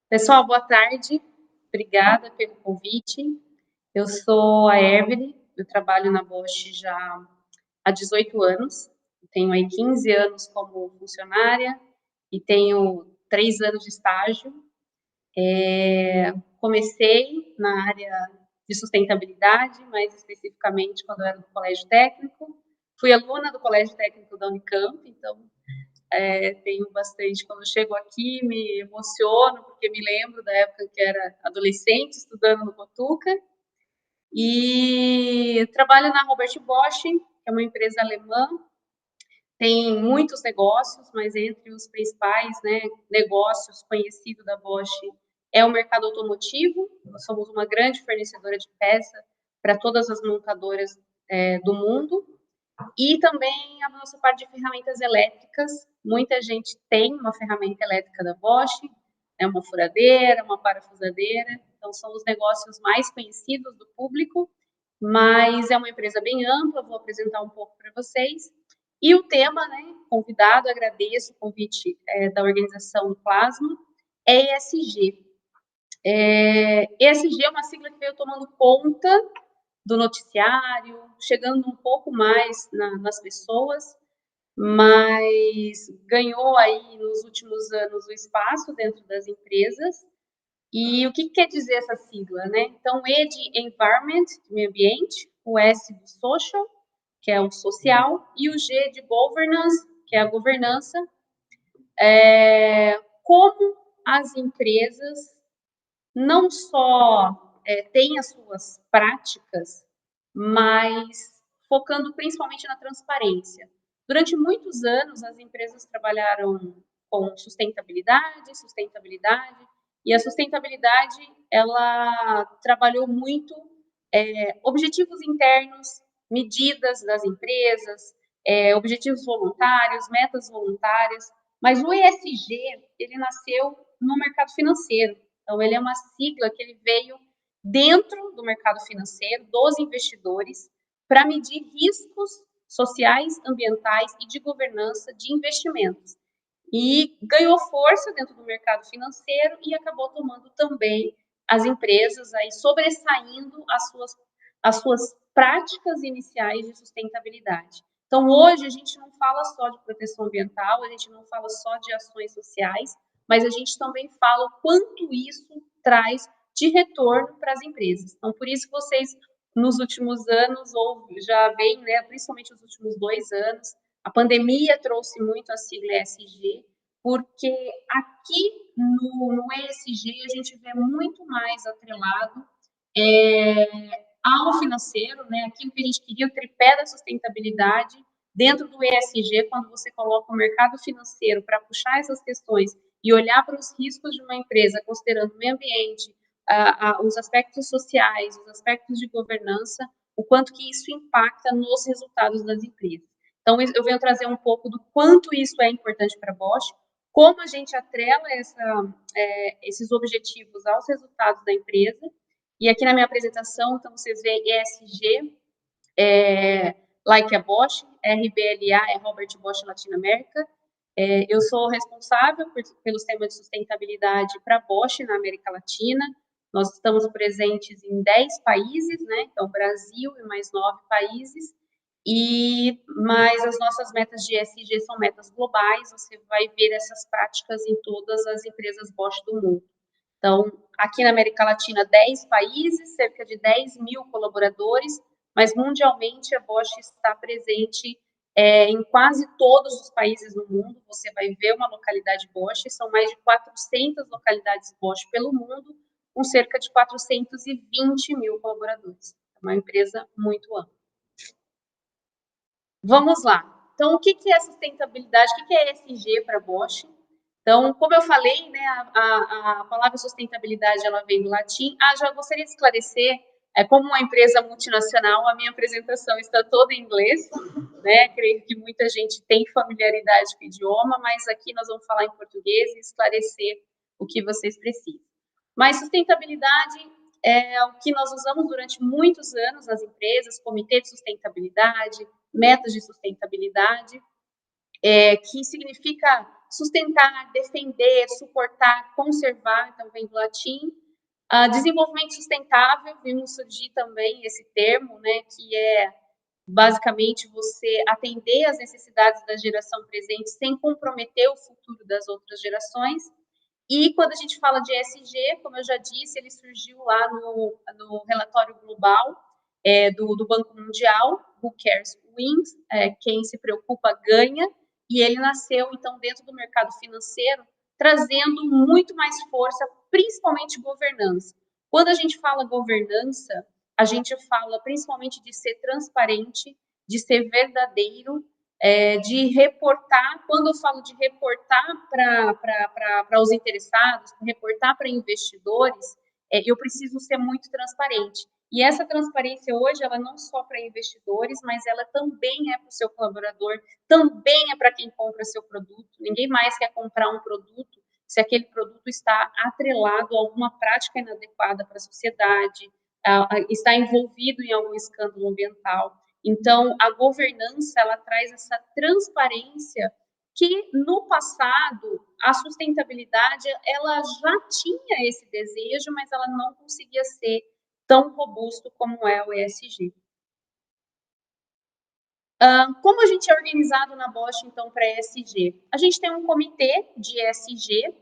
Pessoal, boa tarde. Obrigada pelo convite. Eu sou a Evelyn, eu trabalho na Bosch já há 18 anos. Tenho aí 15 anos como funcionária e tenho 3 anos de estágio. Comecei na área de sustentabilidade, mais especificamente quando eu era do colégio técnico. Fui aluna do colégio técnico da Unicamp, então tenho bastante, quando eu chego aqui, me emociono, porque me lembro da época que era adolescente, estudando no Botuca, e trabalho na Robert Bosch, que é uma empresa alemã, tem muitos negócios, mas entre os principais, né, negócios conhecidos da Bosch é o mercado automotivo. Nós somos uma grande fornecedora de peça para todas as montadoras do mundo, e também a nossa parte de ferramentas elétricas. Muita gente tem uma ferramenta elétrica da Bosch, é uma furadeira, uma parafusadeira, então são os negócios mais conhecidos do público, mas é uma empresa bem ampla, vou apresentar um pouco para vocês. E o tema, né, convidado, agradeço o convite da organização Plasma, é ESG. ESG é uma sigla que veio tomando conta do noticiário, chegando um pouco mais nas pessoas, mas ganhou aí nos últimos anos o espaço dentro das empresas. E o que quer dizer essa sigla, né? Então, E de Environment, de meio ambiente, o S de Social, que é o social, e o G de Governance, que é a governança. Como as empresas não só têm as suas práticas, mas focando principalmente na transparência. Durante muitos anos, as empresas trabalharam com sustentabilidade, e a sustentabilidade, ela trabalhou muito objetivos internos, medidas das empresas, objetivos voluntários, metas voluntárias, mas o ESG, ele nasceu no mercado financeiro. Então, ele é uma sigla que ele veio dentro do mercado financeiro, dos investidores, para medir riscos sociais, ambientais e de governança de investimentos. E ganhou força dentro do mercado financeiro e acabou tomando também as empresas, aí sobressaindo as suas práticas iniciais de sustentabilidade. Então, hoje, a gente não fala só de proteção ambiental, a gente não fala só de ações sociais, mas a gente também fala o quanto isso traz de retorno para as empresas. Então, por isso que vocês, nos últimos anos, ou já vem, né, principalmente nos últimos 2 anos, a pandemia trouxe muito a sigla ESG, porque aqui no ESG a gente vê muito mais atrelado ao financeiro, né, aquilo que a gente queria, o tripé da sustentabilidade, dentro do ESG, quando você coloca o mercado financeiro para puxar essas questões e olhar para os riscos de uma empresa, considerando o meio ambiente, os aspectos sociais, os aspectos de governança, o quanto que isso impacta nos resultados das empresas. Então, eu venho trazer um pouco do quanto isso é importante para a Bosch, como a gente atrela esses objetivos aos resultados da empresa. E aqui na minha apresentação, então, vocês veem ESG, like a Bosch, RBLA é Robert Bosch Latinoamérica. Eu sou responsável pelos temas de sustentabilidade para a Bosch na América Latina. Nós estamos presentes em 10 países, né? Então, Brasil e mais 9 países. Mas as nossas metas de ESG são metas globais, você vai ver essas práticas em todas as empresas Bosch do mundo. Então, aqui na América Latina, 10 países, cerca de 10 mil colaboradores, mas mundialmente a Bosch está presente em quase todos os países do mundo. Você vai ver uma localidade Bosch, são mais de 400 localidades Bosch pelo mundo, com cerca de 420 mil colaboradores. É uma empresa muito ampla. Vamos lá. Então, o que é sustentabilidade? O que é ESG para a Bosch? Então, como eu falei, né, a palavra sustentabilidade ela vem do latim. Já gostaria de esclarecer, como uma empresa multinacional, a minha apresentação está toda em inglês, né? Creio que muita gente tem familiaridade com o idioma, mas aqui nós vamos falar em português e esclarecer o que vocês precisam. Mas sustentabilidade é o que nós usamos durante muitos anos nas empresas, comitê de sustentabilidade, metas de sustentabilidade, que significa sustentar, defender, suportar, conservar, então vem do latim. Desenvolvimento sustentável, vimos surgir também esse termo, né, que é basicamente você atender às necessidades da geração presente sem comprometer o futuro das outras gerações. E quando a gente fala de ESG, como eu já disse, ele surgiu lá no relatório global do Banco Mundial, Who Cares Wins, quem se preocupa ganha, e ele nasceu, então, dentro do mercado financeiro, trazendo muito mais força, principalmente governança. Quando a gente fala governança, a gente fala principalmente de ser transparente, de ser verdadeiro, de reportar. Quando eu falo de reportar para os interessados, reportar para investidores, eu preciso ser muito transparente. E essa transparência hoje, ela não só para investidores, mas ela também é para o seu colaborador, também é para quem compra seu produto. Ninguém mais quer comprar um produto se aquele produto está atrelado a alguma prática inadequada para a sociedade, está envolvido em algum escândalo ambiental. Então, a governança, ela traz essa transparência que, no passado, a sustentabilidade, ela já tinha esse desejo, mas ela não conseguia ser tão robusto como é o ESG. Como a gente é organizado na Bosch, então, para ESG? A gente tem um comitê de ESG,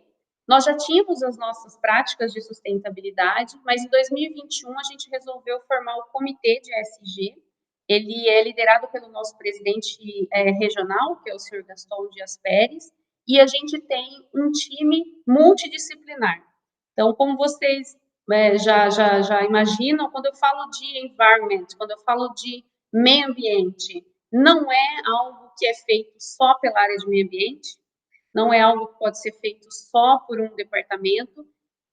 nós já tínhamos as nossas práticas de sustentabilidade, mas em 2021 a gente resolveu formar o comitê de ESG. Ele é liderado pelo nosso presidente regional, que é o senhor Gaston Dias Pérez, e a gente tem um time multidisciplinar. Então, como vocês já imaginam, quando eu falo de environment, quando eu falo de meio ambiente, não é algo que é feito só pela área de meio ambiente, não é algo que pode ser feito só por um departamento.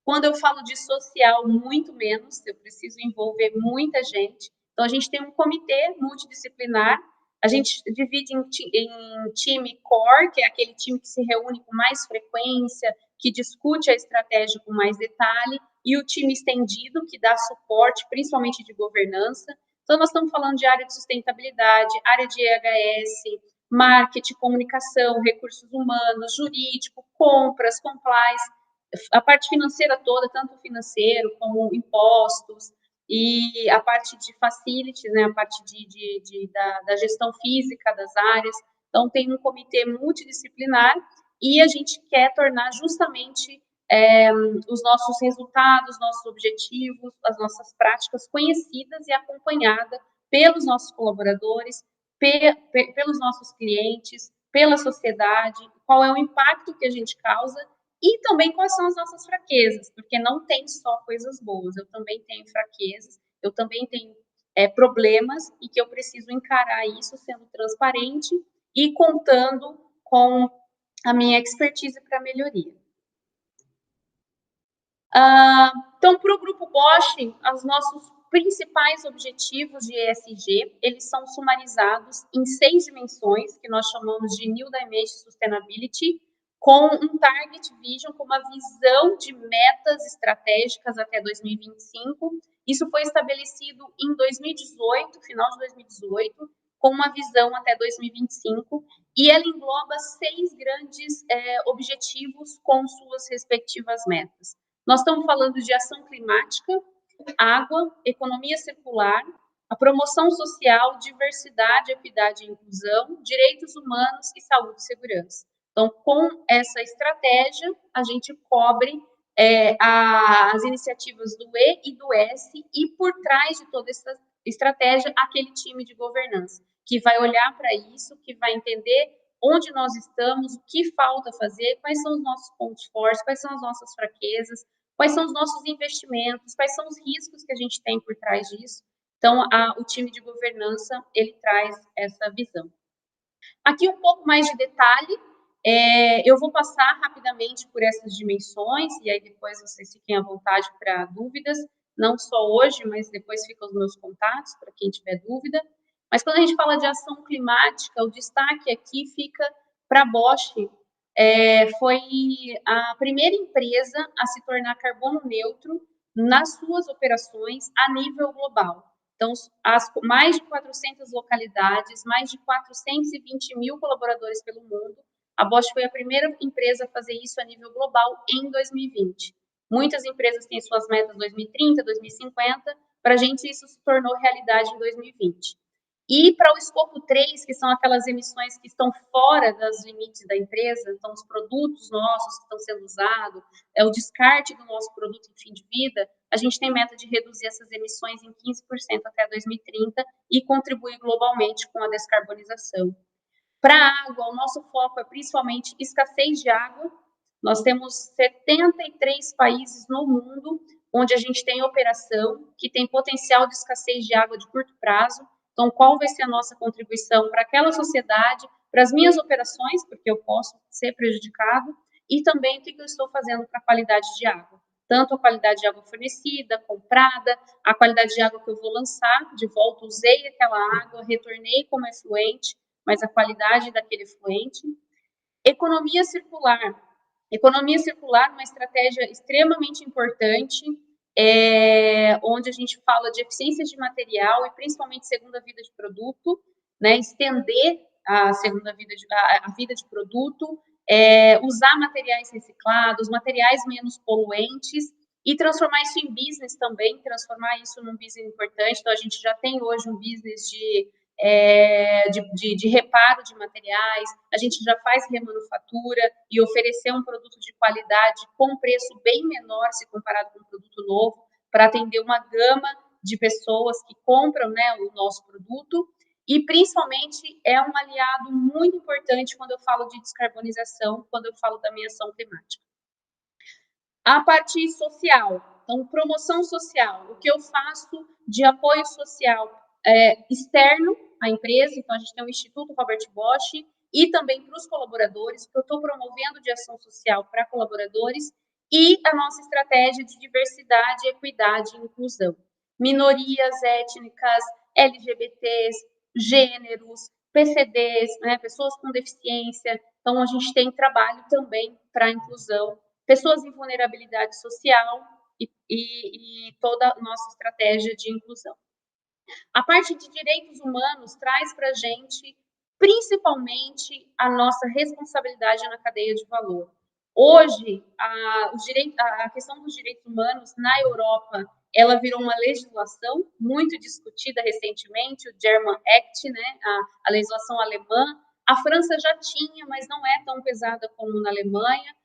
Quando eu falo de social, muito menos, eu preciso envolver muita gente. Então, a gente tem um comitê multidisciplinar, a gente divide em time core, que é aquele time que se reúne com mais frequência, que discute a estratégia com mais detalhe, e o time estendido, que dá suporte, principalmente de governança. Então, nós estamos falando de área de sustentabilidade, área de EHS, marketing, comunicação, recursos humanos, jurídico, compras, compliance, a parte financeira toda, tanto financeiro como impostos, e a parte de facilities, né, a parte da gestão física das áreas. Então, tem um comitê multidisciplinar e a gente quer tornar justamente os nossos resultados, nossos objetivos, as nossas práticas conhecidas e acompanhadas pelos nossos colaboradores, pelos nossos clientes, pela sociedade, qual é o impacto que a gente causa e também quais são as nossas fraquezas, porque não tem só coisas boas, eu também tenho fraquezas, eu também tenho problemas e que eu preciso encarar isso sendo transparente e contando com a minha expertise para melhoria. Então, para o Grupo Bosch, os nossos principais objetivos de ESG, eles são sumarizados em 6 dimensões, que nós chamamos de New Dimension Sustainability, com um Target Vision, com uma visão de metas estratégicas até 2025. Isso foi estabelecido em 2018, final de 2018, com uma visão até 2025, e ela engloba 6 grandes objetivos com suas respectivas metas. Nós estamos falando de ação climática, água, economia circular, a promoção social, diversidade, equidade e inclusão, direitos humanos e saúde e segurança. Então, com essa estratégia, a gente cobre as iniciativas do E e do S e, por trás de toda essa estratégia, aquele time de governança, que vai olhar para isso, que vai entender onde nós estamos, o que falta fazer, quais são os nossos pontos fortes, quais são as nossas fraquezas, quais são os nossos investimentos, quais são os riscos que a gente tem por trás disso. Então, o time de governança, ele traz essa visão. Aqui um pouco mais de detalhe, eu vou passar rapidamente por essas dimensões, e aí depois vocês fiquem à vontade para dúvidas, não só hoje, mas depois ficam os meus contatos, para quem tiver dúvida. Mas quando a gente fala de ação climática, o destaque aqui fica para a Bosch, foi a primeira empresa a se tornar carbono neutro nas suas operações a nível global. Então, mais de 400 localidades, mais de 420 mil colaboradores pelo mundo A Bosch foi a primeira empresa a fazer isso a nível global em 2020. Muitas empresas têm suas metas 2030, 2050, para a gente isso se tornou realidade em 2020. E para o escopo 3, que são aquelas emissões que estão fora dos limites da empresa, então os produtos nossos que estão sendo usados, o descarte do nosso produto em fim de vida, a gente tem meta de reduzir essas emissões em 15% até 2030 e contribuir globalmente com a descarbonização. Para a água, o nosso foco é principalmente escassez de água. Nós temos 73 países no mundo onde a gente tem operação que tem potencial de escassez de água de curto prazo. Então, qual vai ser a nossa contribuição para aquela sociedade, para as minhas operações, porque eu posso ser prejudicado, e também o que eu estou fazendo para a qualidade de água. Tanto a qualidade de água fornecida, comprada, a qualidade de água que eu vou lançar, de volta usei aquela água, retornei como efluente, mas a qualidade daquele efluente. Economia circular. Economia circular, uma estratégia extremamente importante, onde a gente fala de eficiência de material e principalmente segunda vida de produto, né, estender a segunda vida a vida de produto, usar materiais reciclados, materiais menos poluentes e transformar isso em business também, transformar isso num business importante. Então, a gente já tem hoje um business de reparo de materiais, a gente já faz remanufatura e oferecer um produto de qualidade com preço bem menor se comparado com um produto novo, para atender uma gama de pessoas que compram, né, o nosso produto, e principalmente é um aliado muito importante quando eu falo de descarbonização, quando eu falo da minha ação climática. A parte social, então, promoção social, o que eu faço de apoio social externo à empresa, então a gente tem o Instituto Robert Bosch, e também para os colaboradores, que eu estou promovendo de ação social para colaboradores, e a nossa estratégia de diversidade, equidade e inclusão. Minorias étnicas, LGBTs, gêneros, PCDs, né, pessoas com deficiência, então a gente tem trabalho também para a inclusão, pessoas em vulnerabilidade social e toda a nossa estratégia de inclusão. A parte de direitos humanos traz para a gente, principalmente, a nossa responsabilidade na cadeia de valor. Hoje, a questão dos direitos humanos na Europa, ela virou uma legislação muito discutida recentemente, o German Act, né, a legislação alemã. A França já tinha, mas não é tão pesada como na Alemanha,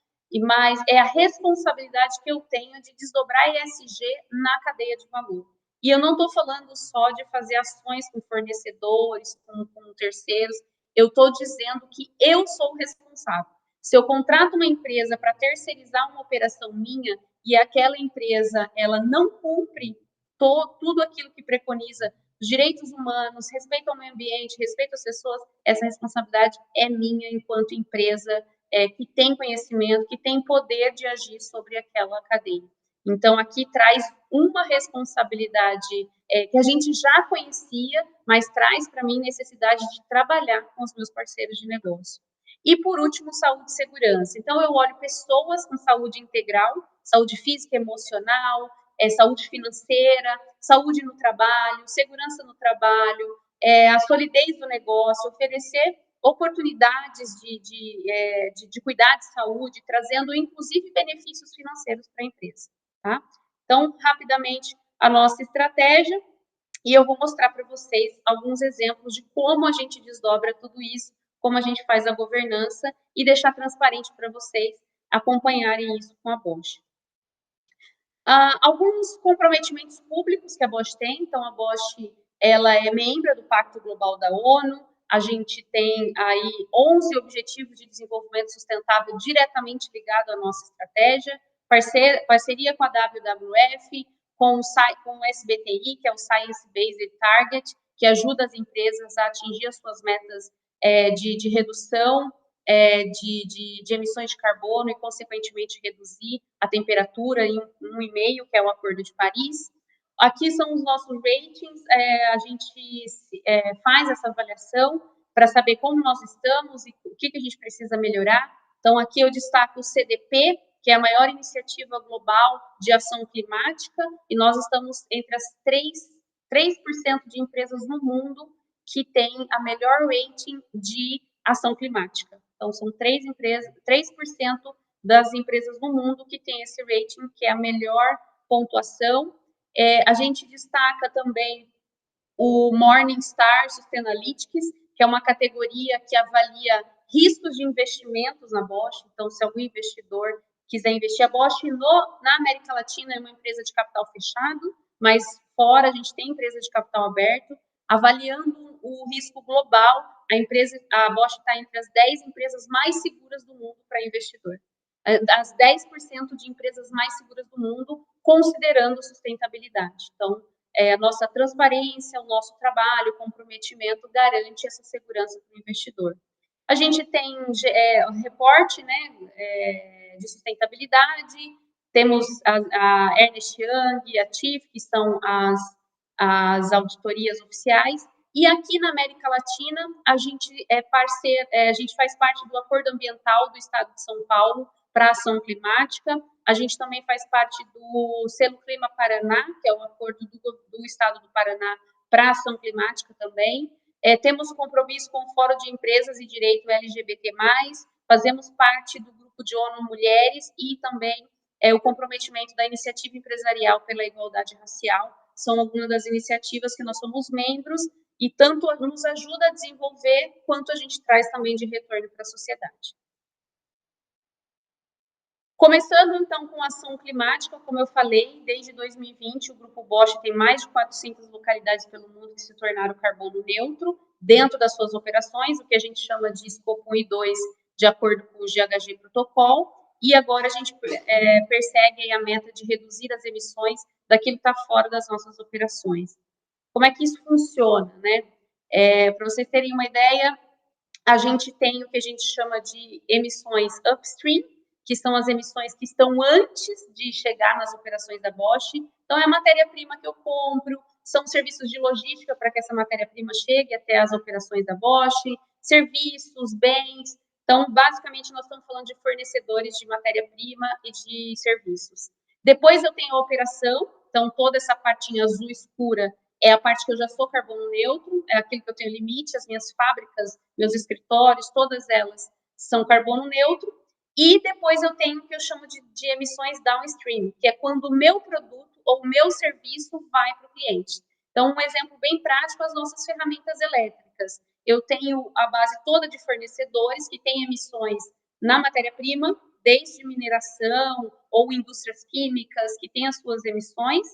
mas é a responsabilidade que eu tenho de desdobrar ESG na cadeia de valor. E eu não estou falando só de fazer ações com fornecedores, com terceiros, eu estou dizendo que eu sou o responsável. Se eu contrato uma empresa para terceirizar uma operação minha e aquela empresa ela não cumpre tudo aquilo que preconiza os direitos humanos, respeito ao meio ambiente, respeito às pessoas, essa responsabilidade é minha enquanto empresa que tem conhecimento, que tem poder de agir sobre aquela cadeia. Então, aqui traz uma responsabilidade que a gente já conhecia, mas traz para mim necessidade de trabalhar com os meus parceiros de negócio. E, por último, saúde e segurança. Então, eu olho pessoas com saúde integral, saúde física e emocional, saúde financeira, saúde no trabalho, segurança no trabalho, a solidez do negócio, oferecer oportunidades de cuidar de saúde, trazendo, inclusive, benefícios financeiros para a empresa. Tá? Então, rapidamente, a nossa estratégia, e eu vou mostrar para vocês alguns exemplos de como a gente desdobra tudo isso, como a gente faz a governança e deixar transparente para vocês acompanharem isso com a Bosch. Alguns comprometimentos públicos que a Bosch tem, então a Bosch ela é membro do Pacto Global da ONU, a gente tem aí 11 Objetivos de Desenvolvimento Sustentável diretamente ligado à nossa estratégia, parceria com a WWF, com o SBTI, que é o Science Based Target, que ajuda as empresas a atingir as suas metas de redução de emissões de carbono e, consequentemente, reduzir a temperatura em 1,5, que é o Acordo de Paris. Aqui são os nossos ratings, a gente faz essa avaliação para saber como nós estamos e o que a gente precisa melhorar. Então, aqui eu destaco o CDP, que é a maior iniciativa global de ação climática, e nós estamos entre as 3% de empresas no mundo que tem a melhor rating de ação climática. Então, são 3% das empresas no mundo que tem esse rating, que é a melhor pontuação. A gente destaca também o Morningstar Sustainalytics, que é uma categoria que avalia riscos de investimentos na Bosch. Então, se algum investidor quiser investir, a Bosch na América Latina é uma empresa de capital fechado, mas fora a gente tem empresa de capital aberto. Avaliando o risco global, a Bosch está entre as 10 empresas mais seguras do mundo para investidor. As 10% de empresas mais seguras do mundo, considerando sustentabilidade. Então, a nossa transparência, o nosso trabalho, o comprometimento garante essa segurança para o investidor. A gente tem reporte, né, de sustentabilidade, temos a Ernst Young e a TIF, que são as auditorias oficiais, e aqui na América Latina, a gente a gente faz parte do Acordo Ambiental do Estado de São Paulo para a Ação Climática. A gente também faz parte do Selo Clima Paraná, que é o acordo do Estado do Paraná para a Ação Climática também. Temos compromisso com o Fórum de Empresas e Direito LGBT+, fazemos parte do Grupo de ONU Mulheres e também o comprometimento da Iniciativa Empresarial pela Igualdade Racial. São algumas das iniciativas que nós somos membros e tanto nos ajuda a desenvolver, quanto a gente traz também de retorno para a sociedade. Começando, então, com a ação climática, como eu falei, desde 2020, o Grupo Bosch tem mais de 400 localidades pelo mundo que se tornaram carbono neutro dentro das suas operações, o que a gente chama de escopo 1 e 2, de acordo com o GHG Protocol, e agora a gente persegue a meta de reduzir as emissões daquilo que está fora das nossas operações. Como é que isso funciona, né? Para vocês terem uma ideia, a gente tem o que a gente chama de emissões upstream, que são as emissões que estão antes de chegar nas operações da Bosch. Então, é a matéria-prima que eu compro, são serviços de logística para que essa matéria-prima chegue até as operações da Bosch, serviços, bens. Então, basicamente, nós estamos falando de fornecedores de matéria-prima e de serviços. Depois eu tenho a operação, então toda essa partinha azul escura é a parte que eu já sou carbono neutro, é aquilo que eu tenho limite, as minhas fábricas, meus escritórios, todas elas são carbono neutro. E depois eu tenho o que eu chamo de emissões downstream, que é quando o meu produto ou o meu serviço vai para o cliente. Então, um exemplo bem prático, as nossas ferramentas elétricas. Eu tenho a base toda de fornecedores que têm emissões na matéria-prima, desde mineração ou indústrias químicas que têm as suas emissões.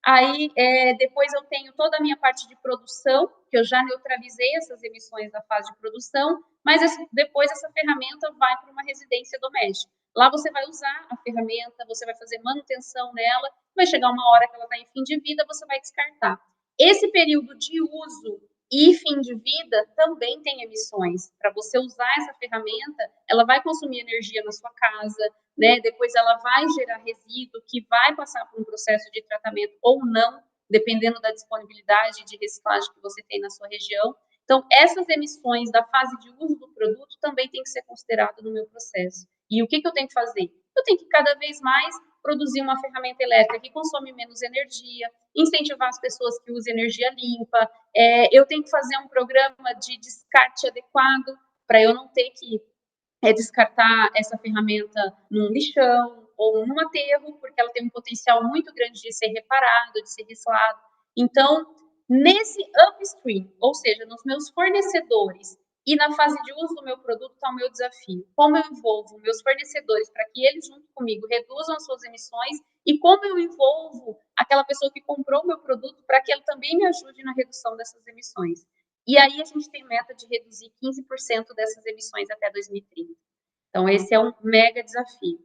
Aí, depois eu tenho toda a minha parte de produção, que eu já neutralizei essas emissões da fase de produção, mas depois essa ferramenta vai para uma residência doméstica. Lá você vai usar a ferramenta, você vai fazer manutenção nela, vai chegar uma hora que ela está em fim de vida, você vai descartar. Esse período de uso e fim de vida também tem emissões. Para você usar essa ferramenta, ela vai consumir energia na sua casa, né? Depois ela vai gerar resíduo que vai passar por um processo de tratamento ou não, dependendo da disponibilidade de reciclagem que você tem na sua região. Então, essas emissões da fase de uso do produto também tem que ser considerado no meu processo. E o que eu tenho que fazer? Eu tenho que cada vez mais produzir uma ferramenta elétrica que consome menos energia, incentivar as pessoas que usem energia limpa. Eu tenho que fazer um programa de descarte adequado para eu não ter que descartar essa ferramenta num lixão ou num aterro, porque ela tem um potencial muito grande de ser reparado, de ser reciclado. Então, nesse upstream, ou seja, nos meus fornecedores e na fase de uso do meu produto, está o meu desafio. Como eu envolvo meus fornecedores para que eles, junto comigo, reduzam as suas emissões e como eu envolvo aquela pessoa que comprou o meu produto para que ela também me ajude na redução dessas emissões. E aí a gente tem meta de reduzir 15% dessas emissões até 2030. Então, esse é um mega desafio.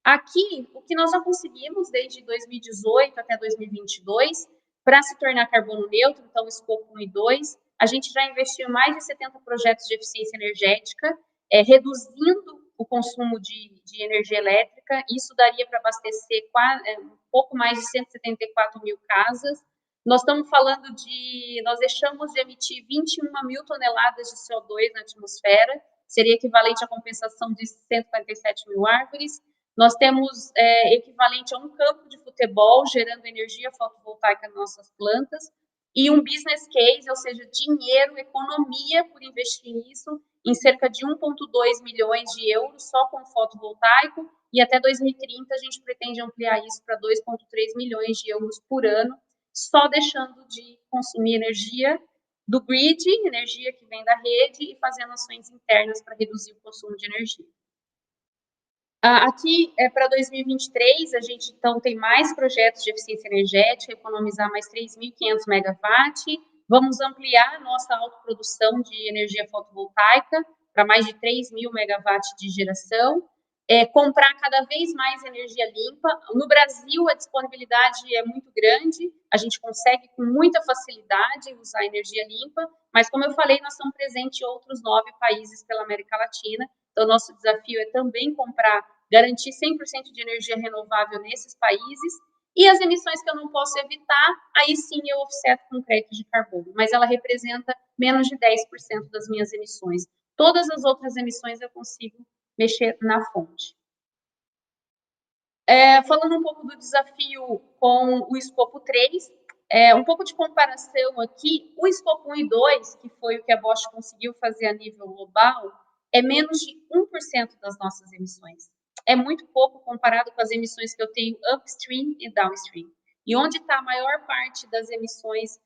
Aqui, o que nós já conseguimos desde 2018 até 2022, para se tornar carbono neutro, então, escopo 1 e 2, a gente já investiu em mais de 70 projetos de eficiência energética, reduzindo o consumo de energia elétrica. Isso daria para abastecer um pouco mais de 174 mil casas. Nós estamos falando nós deixamos de emitir 21 mil toneladas de CO2 na atmosfera, seria equivalente à compensação de 147 mil árvores. Nós temos equivalente a um campo de futebol gerando energia fotovoltaica nas nossas plantas e um business case, ou seja, dinheiro, economia por investir nisso, em cerca de 1,2 milhões de euros só com fotovoltaico, e até 2030 a gente pretende ampliar isso para 2,3 milhões de euros por ano, só deixando de consumir energia do grid, energia que vem da rede, e fazendo ações internas para reduzir o consumo de energia. Aqui, para 2023, a gente, então, tem mais projetos de eficiência energética, economizar mais 3.500 megawatts, vamos ampliar a nossa autoprodução de energia fotovoltaica para mais de 3.000 megawatts de geração, comprar cada vez mais energia limpa. No Brasil, a disponibilidade é muito grande, a gente consegue com muita facilidade usar energia limpa, mas, como eu falei, nós estamos presentes em outros 9 países pela América Latina, então, nosso desafio é também garantir 100% de energia renovável nesses países, e as emissões que eu não posso evitar, aí sim eu offseto com crédito de carbono, mas ela representa menos de 10% das minhas emissões. Todas as outras emissões eu consigo mexer na fonte. Falando um pouco do desafio com o escopo 3, um pouco de comparação aqui, o escopo 1 e 2, que foi o que a Bosch conseguiu fazer a nível global, é menos de 1% das nossas emissões. É muito pouco comparado com as emissões que eu tenho upstream e downstream. E onde está a maior parte das emissões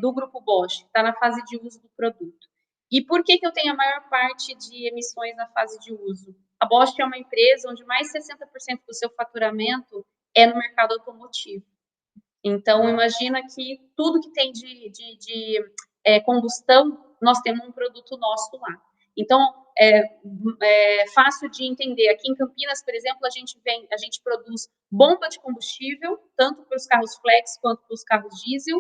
do grupo Bosch? Está na fase de uso do produto. E por que eu tenho a maior parte de emissões na fase de uso? A Bosch é uma empresa onde mais 60% do seu faturamento é no mercado automotivo. Então, imagina que tudo que tem de combustão, nós temos um produto nosso lá. Então, é fácil de entender. Aqui em Campinas, por exemplo, a gente produz bomba de combustível, tanto para os carros flex quanto para os carros diesel.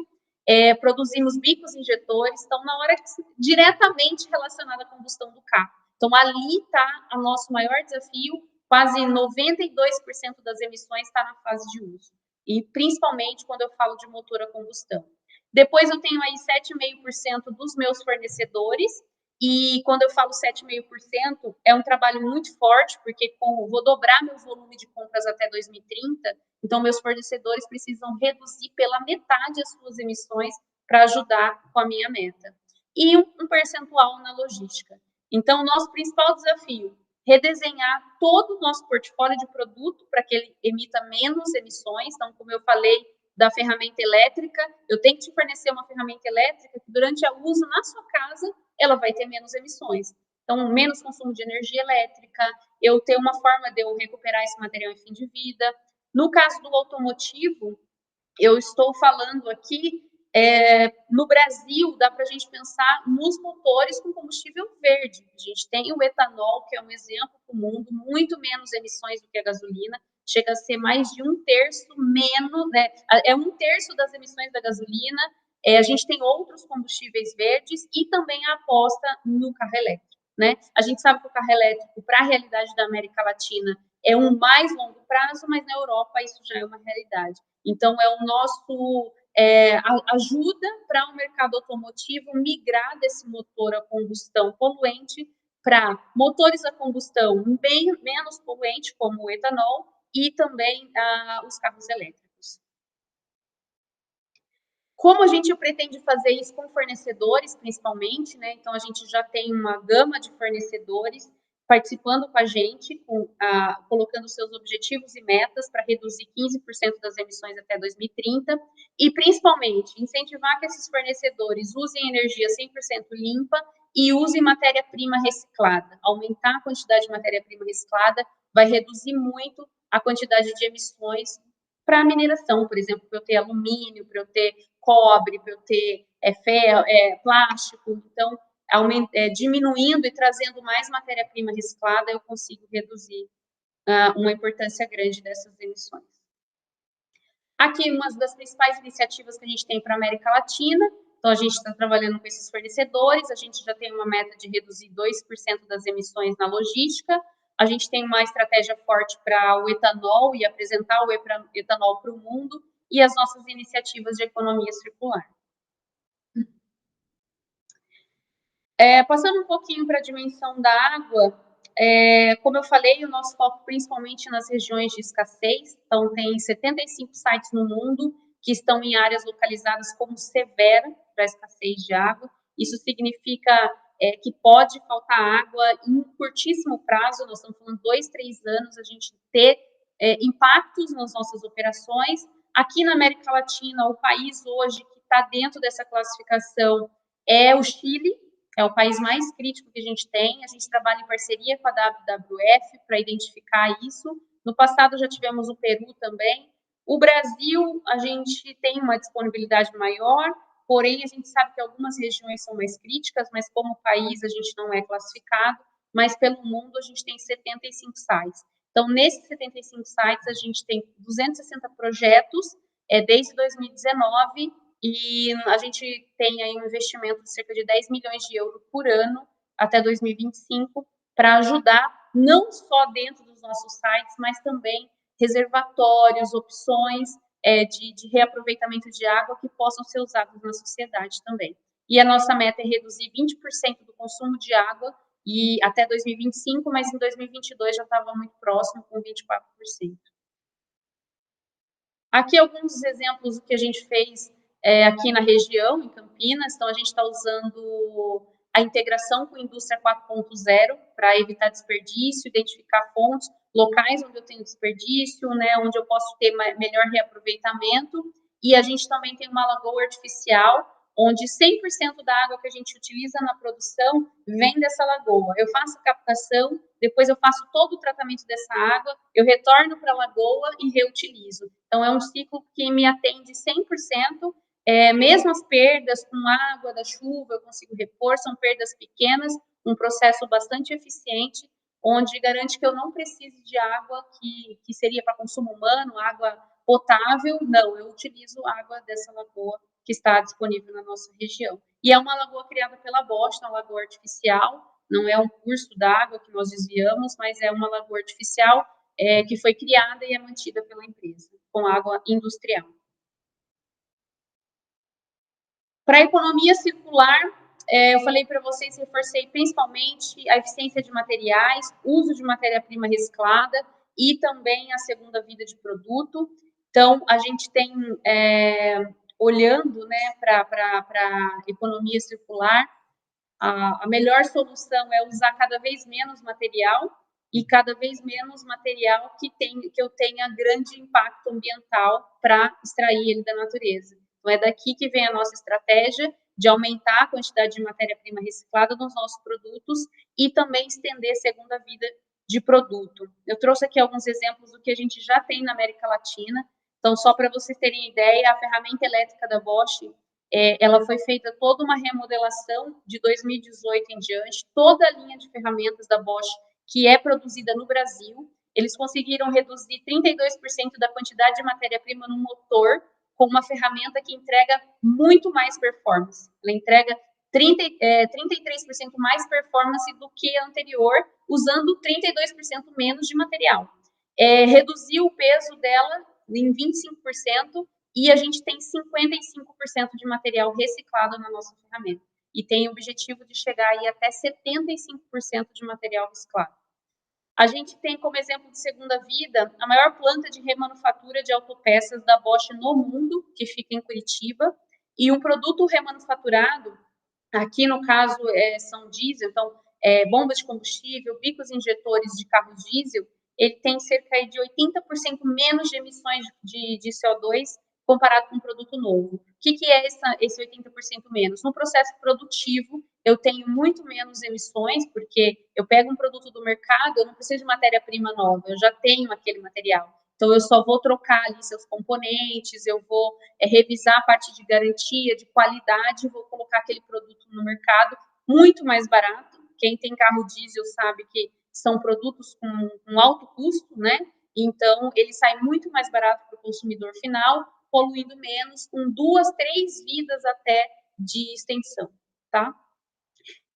Produzimos bicos injetores, então, na hora diretamente relacionada à combustão do carro. Então, ali está o nosso maior desafio, quase 92% das emissões está na fase de uso. E principalmente quando eu falo de motor a combustão. Depois eu tenho aí 7,5% dos meus fornecedores, e quando eu falo 7,5%, é um trabalho muito forte, porque vou dobrar meu volume de compras até 2030, então meus fornecedores precisam reduzir pela metade as suas emissões para ajudar com a minha meta. E um percentual na logística. Então, o nosso principal desafio, redesenhar todo o nosso portfólio de produto para que ele emita menos emissões. Então, como eu falei da ferramenta elétrica, eu tenho que te fornecer uma ferramenta elétrica que durante o uso na sua casa, ela vai ter menos emissões. Então, menos consumo de energia elétrica, eu ter uma forma de eu recuperar esse material em fim de vida. No caso do automotivo, eu estou falando aqui, no Brasil, dá para a gente pensar nos motores com combustível verde. A gente tem o etanol, que é um exemplo para o mundo, muito menos emissões do que a gasolina, chega a ser mais de 1/3 menos, né? É 1/3 das emissões da gasolina. A gente tem outros combustíveis verdes e também a aposta no carro elétrico, né? A gente sabe que o carro elétrico, para a realidade da América Latina, é um mais longo prazo, mas na Europa isso já é uma realidade. Então, é o nosso ajuda para o mercado automotivo migrar desse motor a combustão poluente para motores a combustão bem menos poluente, como o etanol, e também os carros elétricos. Como a gente pretende fazer isso com fornecedores, principalmente, né? Então, a gente já tem uma gama de fornecedores participando com a gente, colocando seus objetivos e metas para reduzir 15% das emissões até 2030, e principalmente incentivar que esses fornecedores usem energia 100% limpa e usem matéria-prima reciclada. Aumentar a quantidade de matéria-prima reciclada vai reduzir muito a quantidade de emissões para a mineração, por exemplo, para eu ter alumínio, para eu ter cobre, para eu ter ferro, plástico. Então, diminuindo e trazendo mais matéria-prima reciclada, eu consigo reduzir uma importância grande dessas emissões. Aqui, uma das principais iniciativas que a gente tem para a América Latina. Então, a gente está trabalhando com esses fornecedores, a gente já tem uma meta de reduzir 2% das emissões na logística, a gente tem uma estratégia forte para o etanol e apresentar o etanol para o mundo, e as nossas iniciativas de economia circular. Passando um pouquinho para a dimensão da água, como eu falei, o nosso foco principalmente nas regiões de escassez, então tem 75 sites no mundo que estão em áreas localizadas como severa para escassez de água. Isso significa que pode faltar água em curtíssimo prazo, nós estamos falando 2, 3 anos, a gente ter impactos nas nossas operações. Aqui na América Latina, o país hoje que está dentro dessa classificação é o Chile, é o país mais crítico que a gente tem. A gente trabalha em parceria com a WWF para identificar isso. No passado já tivemos o Peru também. O Brasil, a gente tem uma disponibilidade maior, porém a gente sabe que algumas regiões são mais críticas, mas como país a gente não é classificado, mas pelo mundo a gente tem 75 sites. Então, nesses 75 sites, a gente tem 260 projetos desde 2019 e a gente tem aí um investimento de cerca de 10 milhões de euros por ano até 2025 para ajudar não só dentro dos nossos sites, mas também reservatórios, opções de reaproveitamento de água que possam ser usados na sociedade também. E a nossa meta é reduzir 20% do consumo de água e até 2025, mas em 2022 já estava muito próximo, com 24%. Aqui alguns exemplos do que a gente fez aqui na região, em Campinas. Então, a gente está usando a integração com a indústria 4.0 para evitar desperdício, identificar fontes, locais onde eu tenho desperdício, né, onde eu posso ter melhor reaproveitamento. E a gente também tem uma lagoa artificial, onde 100% da água que a gente utiliza na produção vem dessa lagoa. Eu faço a captação, depois eu faço todo o tratamento dessa água, eu retorno para a lagoa e reutilizo. Então, é um ciclo que me atende 100%, mesmo as perdas com água da chuva, eu consigo repor, são perdas pequenas, um processo bastante eficiente, onde garante que eu não precise de água que seria para consumo humano, água potável, não, eu utilizo água dessa lagoa que está disponível na nossa região. E é uma lagoa criada pela Bosch, uma lagoa artificial, não é um curso d'água que nós desviamos, mas é uma lagoa artificial que foi criada e é mantida pela empresa, com água industrial. Para a economia circular, eu falei para vocês, reforcei principalmente a eficiência de materiais, uso de matéria-prima reciclada e também a segunda vida de produto. Então, a gente tem, olhando, né, para a economia circular, a melhor solução é usar cada vez menos material e cada vez menos material que eu tenha grande impacto ambiental para extrair ele da natureza. Então, é daqui que vem a nossa estratégia de aumentar a quantidade de matéria-prima reciclada nos nossos produtos e também estender a segunda vida de produto. Eu trouxe aqui alguns exemplos do que a gente já tem na América Latina. Então, só para vocês terem ideia, a ferramenta elétrica da Bosch, ela foi feita toda uma remodelação de 2018 em diante, toda a linha de ferramentas da Bosch que é produzida no Brasil, eles conseguiram reduzir 32% da quantidade de matéria-prima no motor com uma ferramenta que entrega muito mais performance. Ela entrega 33% mais performance do que a anterior, usando 32% menos de material. Reduziu o peso dela em 25%, e a gente tem 55% de material reciclado na nossa ferramenta. E tem o objetivo de chegar aí até 75% de material reciclado. A gente tem como exemplo de segunda vida a maior planta de remanufatura de autopeças da Bosch no mundo, que fica em Curitiba, e um produto remanufaturado, aqui no caso são diesel, então bombas de combustível, bicos injetores de carros diesel, ele tem cerca de 80% menos de emissões de CO2 comparado com um produto novo. O que é esse 80% menos? No processo produtivo, eu tenho muito menos emissões, porque eu pego um produto do mercado, eu não preciso de matéria-prima nova, eu já tenho aquele material. Então, eu só vou trocar ali seus componentes, eu vou revisar a parte de garantia, de qualidade, vou colocar aquele produto no mercado muito mais barato. Quem tem carro diesel sabe que são produtos com um alto custo, né? Então, ele sai muito mais barato para o consumidor final, poluindo menos, com 2, 3 vidas até de extensão, tá?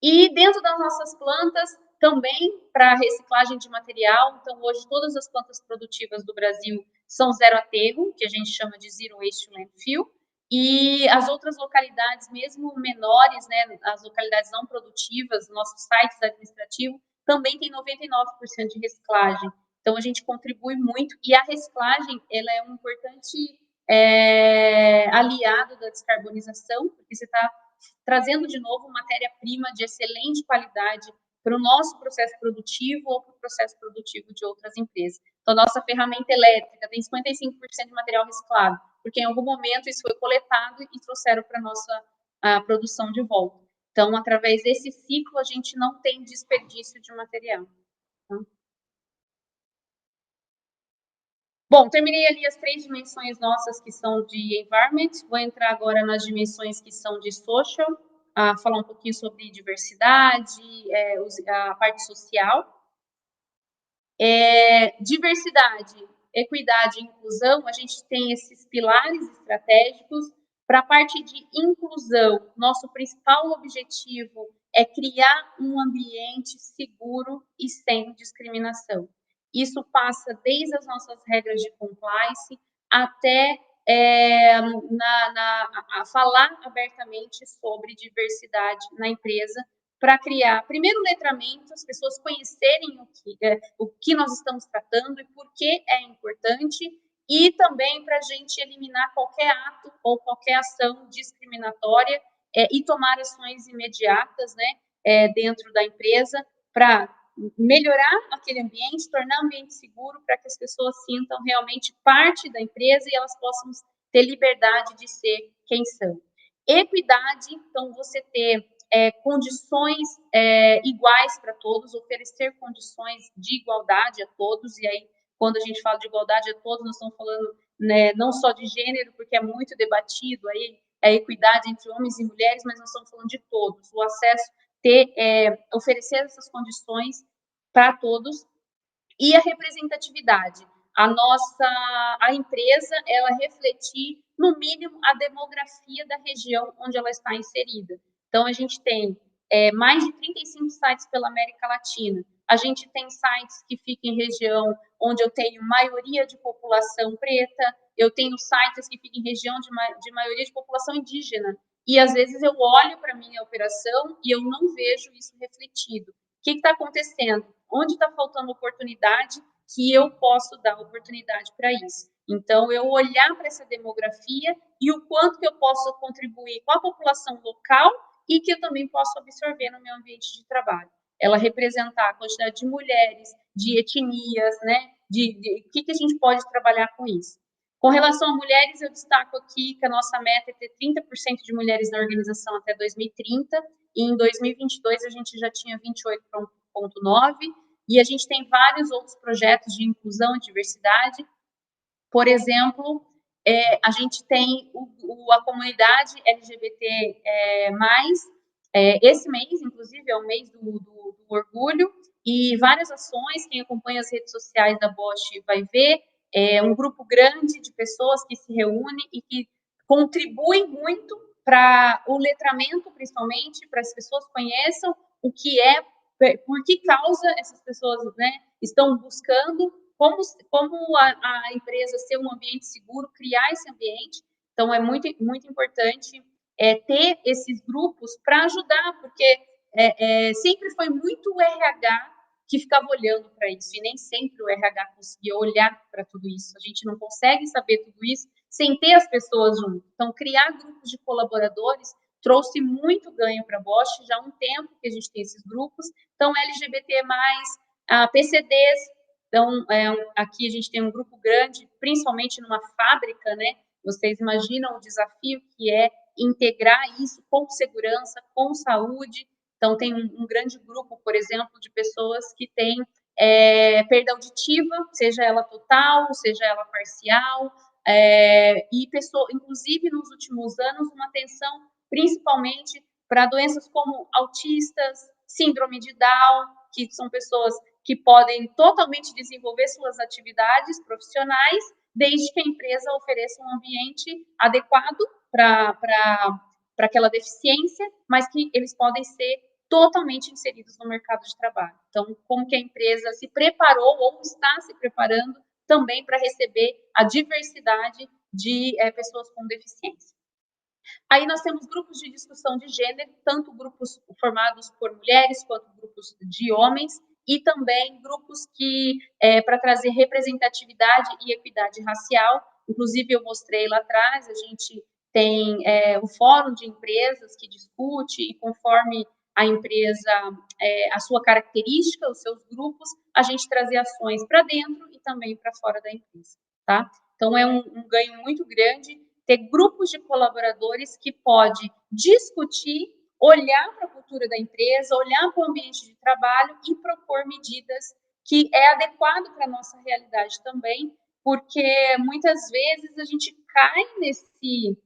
E dentro das nossas plantas, também para reciclagem de material, então hoje todas as plantas produtivas do Brasil são zero aterro, que a gente chama de Zero Waste to Landfill, e as outras localidades, mesmo menores, né, as localidades não produtivas, nossos sites administrativos, também tem 99% de reciclagem. Então a gente contribui muito, e a reciclagem ela é um importante aliado da descarbonização, porque você está trazendo de novo matéria-prima de excelente qualidade para o nosso processo produtivo ou para o processo produtivo de outras empresas. Então, nossa ferramenta elétrica tem 55% de material reciclado, porque em algum momento isso foi coletado e trouxeram para a nossa produção de volta. Então, através desse ciclo, a gente não tem desperdício de material. Tá? Bom, terminei ali as 3 dimensões nossas que são de environment, vou entrar agora nas dimensões que são de social, falar um pouquinho sobre diversidade, a parte social. Diversidade, equidade e inclusão, a gente tem esses pilares estratégicos. Para a parte de inclusão, nosso principal objetivo é criar um ambiente seguro e sem discriminação. Isso passa desde as nossas regras de compliance até falar abertamente sobre diversidade na empresa, para criar, primeiro, letramento, as pessoas conhecerem o que nós estamos tratando e por que é importante, e também para a gente eliminar qualquer ato ou qualquer ação discriminatória e tomar ações imediatas, né, dentro da empresa, para melhorar aquele ambiente, tornar o ambiente seguro, para que as pessoas sintam realmente parte da empresa e elas possam ter liberdade de ser quem são. Equidade, então, você ter condições iguais para todos, oferecer condições de igualdade a todos, e aí, quando a gente fala de igualdade a todos, nós estamos falando, né, não só de gênero, porque é muito debatido aí a equidade entre homens e mulheres, mas nós estamos falando de todos, o acesso, oferecer essas condições para todos, e a representatividade. A empresa, ela refletir, no mínimo, a demografia da região onde ela está inserida. Então, a gente tem mais de 35 sites pela América Latina. A gente tem sites que ficam em região onde eu tenho maioria de população preta, eu tenho sites que ficam em região de maioria de população indígena. E, às vezes, eu olho para a minha operação e eu não vejo isso refletido. O que está acontecendo? Onde está faltando oportunidade que eu posso dar oportunidade para isso? Então, eu olhar para essa demografia e o quanto que eu posso contribuir com a população local e que eu também posso absorver no meu ambiente de trabalho. Ela representar a quantidade de mulheres, de etnias, né? O que a gente pode trabalhar com isso? Com relação a mulheres, eu destaco aqui que a nossa meta é ter 30% de mulheres na organização até 2030, e em 2022 a gente já tinha 28,9%, e a gente tem vários outros projetos de inclusão e diversidade. Por exemplo, a gente tem a comunidade LGBT+, esse mês, inclusive, é o mês do orgulho, e várias ações, quem acompanha as redes sociais da Bosch vai ver, um grupo grande de pessoas que se reúne e que contribuem muito para o letramento, principalmente, para as pessoas conheçam o que é, por que causa essas pessoas, né, estão buscando, como a empresa ser um ambiente seguro, criar esse ambiente. Então, é muito, muito importante ter esses grupos para ajudar, porque sempre foi muito o RH que ficava olhando para isso, e nem sempre o RH conseguia olhar para tudo isso. A gente não consegue saber tudo isso sem ter as pessoas junto. Então, criar grupos de colaboradores trouxe muito ganho para a Bosch, já há um tempo que a gente tem esses grupos. Então, LGBT+, PCDs, então, aqui a gente tem um grupo grande, principalmente numa fábrica, né? Vocês imaginam o desafio que é integrar isso com segurança, com saúde. Então, tem um grande grupo, por exemplo, de pessoas que têm perda auditiva, seja ela total, seja ela parcial, e inclusive, nos últimos anos, uma atenção principalmente para doenças como autistas, síndrome de Down, que são pessoas que podem totalmente desenvolver suas atividades profissionais, desde que a empresa ofereça um ambiente adequado para aquela deficiência, mas que eles podem ser totalmente inseridos no mercado de trabalho. Então, como que a empresa se preparou ou está se preparando também para receber a diversidade de pessoas com deficiência. Aí nós temos grupos de discussão de gênero, tanto grupos formados por mulheres quanto grupos de homens, e também grupos que para trazer representatividade e equidade racial. Inclusive, eu mostrei lá atrás, a gente tem o fórum de empresas que discute e conforme a empresa, a sua característica, os seus grupos, a gente trazer ações para dentro e também para fora da empresa, tá? Então, é um ganho muito grande ter grupos de colaboradores que pode discutir, olhar para a cultura da empresa, olhar para o ambiente de trabalho e propor medidas que é adequado para a nossa realidade também, porque muitas vezes a gente cai nesse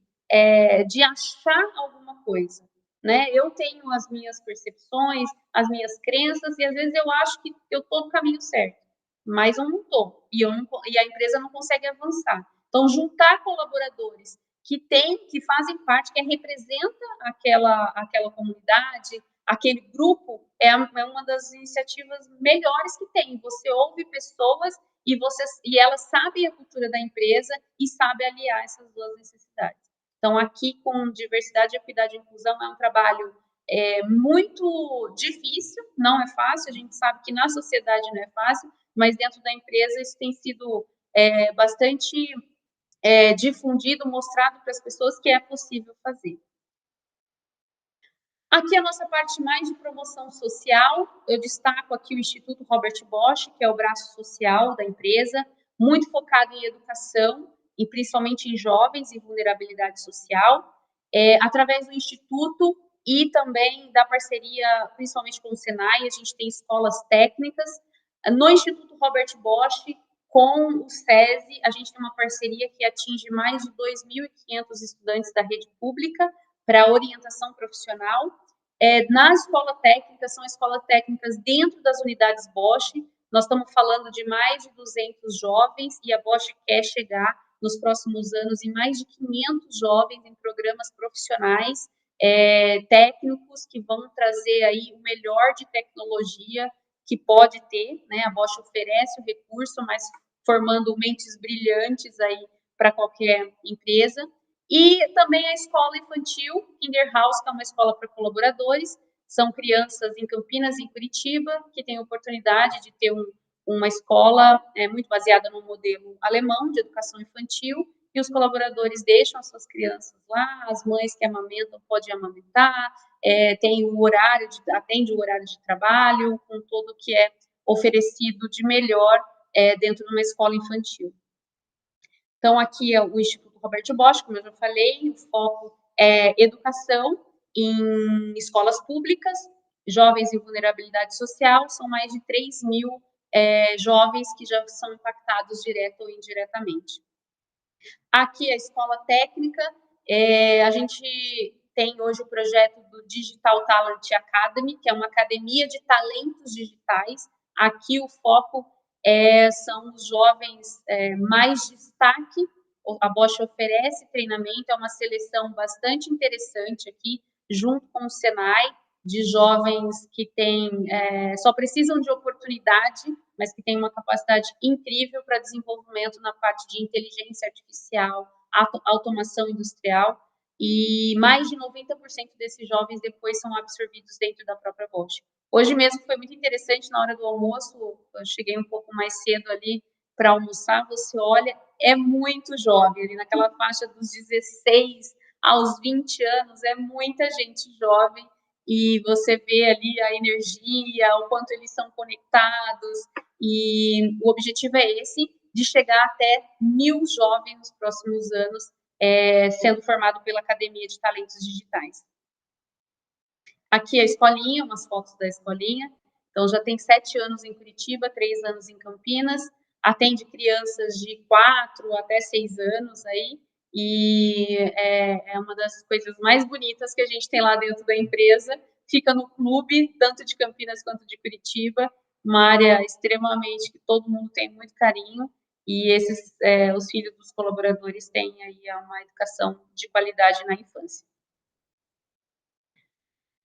de achar alguma coisa, né? Eu tenho as minhas percepções, as minhas crenças, e às vezes eu acho que eu estou no caminho certo, mas eu não estou, e a empresa não consegue avançar. Então, juntar colaboradores que fazem parte, que representa aquela comunidade, aquele grupo, é uma das iniciativas melhores que tem. Você ouve pessoas e elas sabem a cultura da empresa e sabem aliar essas duas necessidades. Então, aqui com diversidade, equidade e inclusão é um trabalho muito difícil, não é fácil, a gente sabe que na sociedade não é fácil, mas dentro da empresa isso tem sido bastante difundido, mostrado para as pessoas que é possível fazer. Aqui a nossa parte mais de promoção social, eu destaco aqui o Instituto Robert Bosch, que é o braço social da empresa, muito focado em educação, e principalmente em jovens e vulnerabilidade social, através do Instituto e também da parceria, principalmente com o Senai, a gente tem escolas técnicas. No Instituto Robert Bosch, com o SESI, a gente tem uma parceria que atinge mais de 2.500 estudantes da rede pública para orientação profissional. Na escola técnica, são escolas técnicas dentro das unidades Bosch, nós estamos falando de mais de 200 jovens e a Bosch quer chegar nos próximos anos em mais de 500 jovens em programas profissionais técnicos que vão trazer aí o melhor de tecnologia que pode ter, né? A Bosch oferece o recurso, mas formando mentes brilhantes aí para qualquer empresa. E também a escola infantil, Kinderhaus, que é uma escola para colaboradores, são crianças em Campinas e em Curitiba, que têm a oportunidade de ter uma escola muito baseada no modelo alemão de educação infantil, e os colaboradores deixam as suas crianças lá, as mães que amamentam podem amamentar, tem o horário, atende o horário de trabalho, com tudo que é oferecido de melhor dentro de uma escola infantil. Então, aqui é o Instituto Robert Bosch, como eu já falei, o foco é educação em escolas públicas, jovens em vulnerabilidade social, são mais de 3.000 jovens que já são impactados direto ou indiretamente. Aqui a escola técnica, a gente tem hoje o projeto do Digital Talent Academy, que é uma academia de talentos digitais. Aqui o foco são os jovens mais destaque. A Bosch oferece treinamento, é uma seleção bastante interessante aqui, junto com o Senai, de jovens que só precisam de oportunidade, mas que têm uma capacidade incrível para desenvolvimento na parte de inteligência artificial, automação industrial, e mais de 90% desses jovens depois são absorvidos dentro da própria Bosch. Hoje mesmo foi muito interessante, na hora do almoço, eu cheguei um pouco mais cedo ali para almoçar, você olha, é muito jovem, ali naquela faixa dos 16 aos 20 anos, é muita gente jovem, e você vê ali a energia, o quanto eles são conectados, e o objetivo é esse, de chegar até 1.000 jovens nos próximos anos, sendo formado pela Academia de Talentos Digitais. Aqui a escolinha, umas fotos da escolinha. Então, já tem 7 anos em Curitiba, 3 anos em Campinas, atende crianças de 4 até 6 anos aí, e é uma das coisas mais bonitas que a gente tem lá dentro da empresa. Fica no clube, tanto de Campinas quanto de Curitiba, uma área extremamente que todo mundo tem muito carinho, e os filhos dos colaboradores têm aí uma educação de qualidade na infância.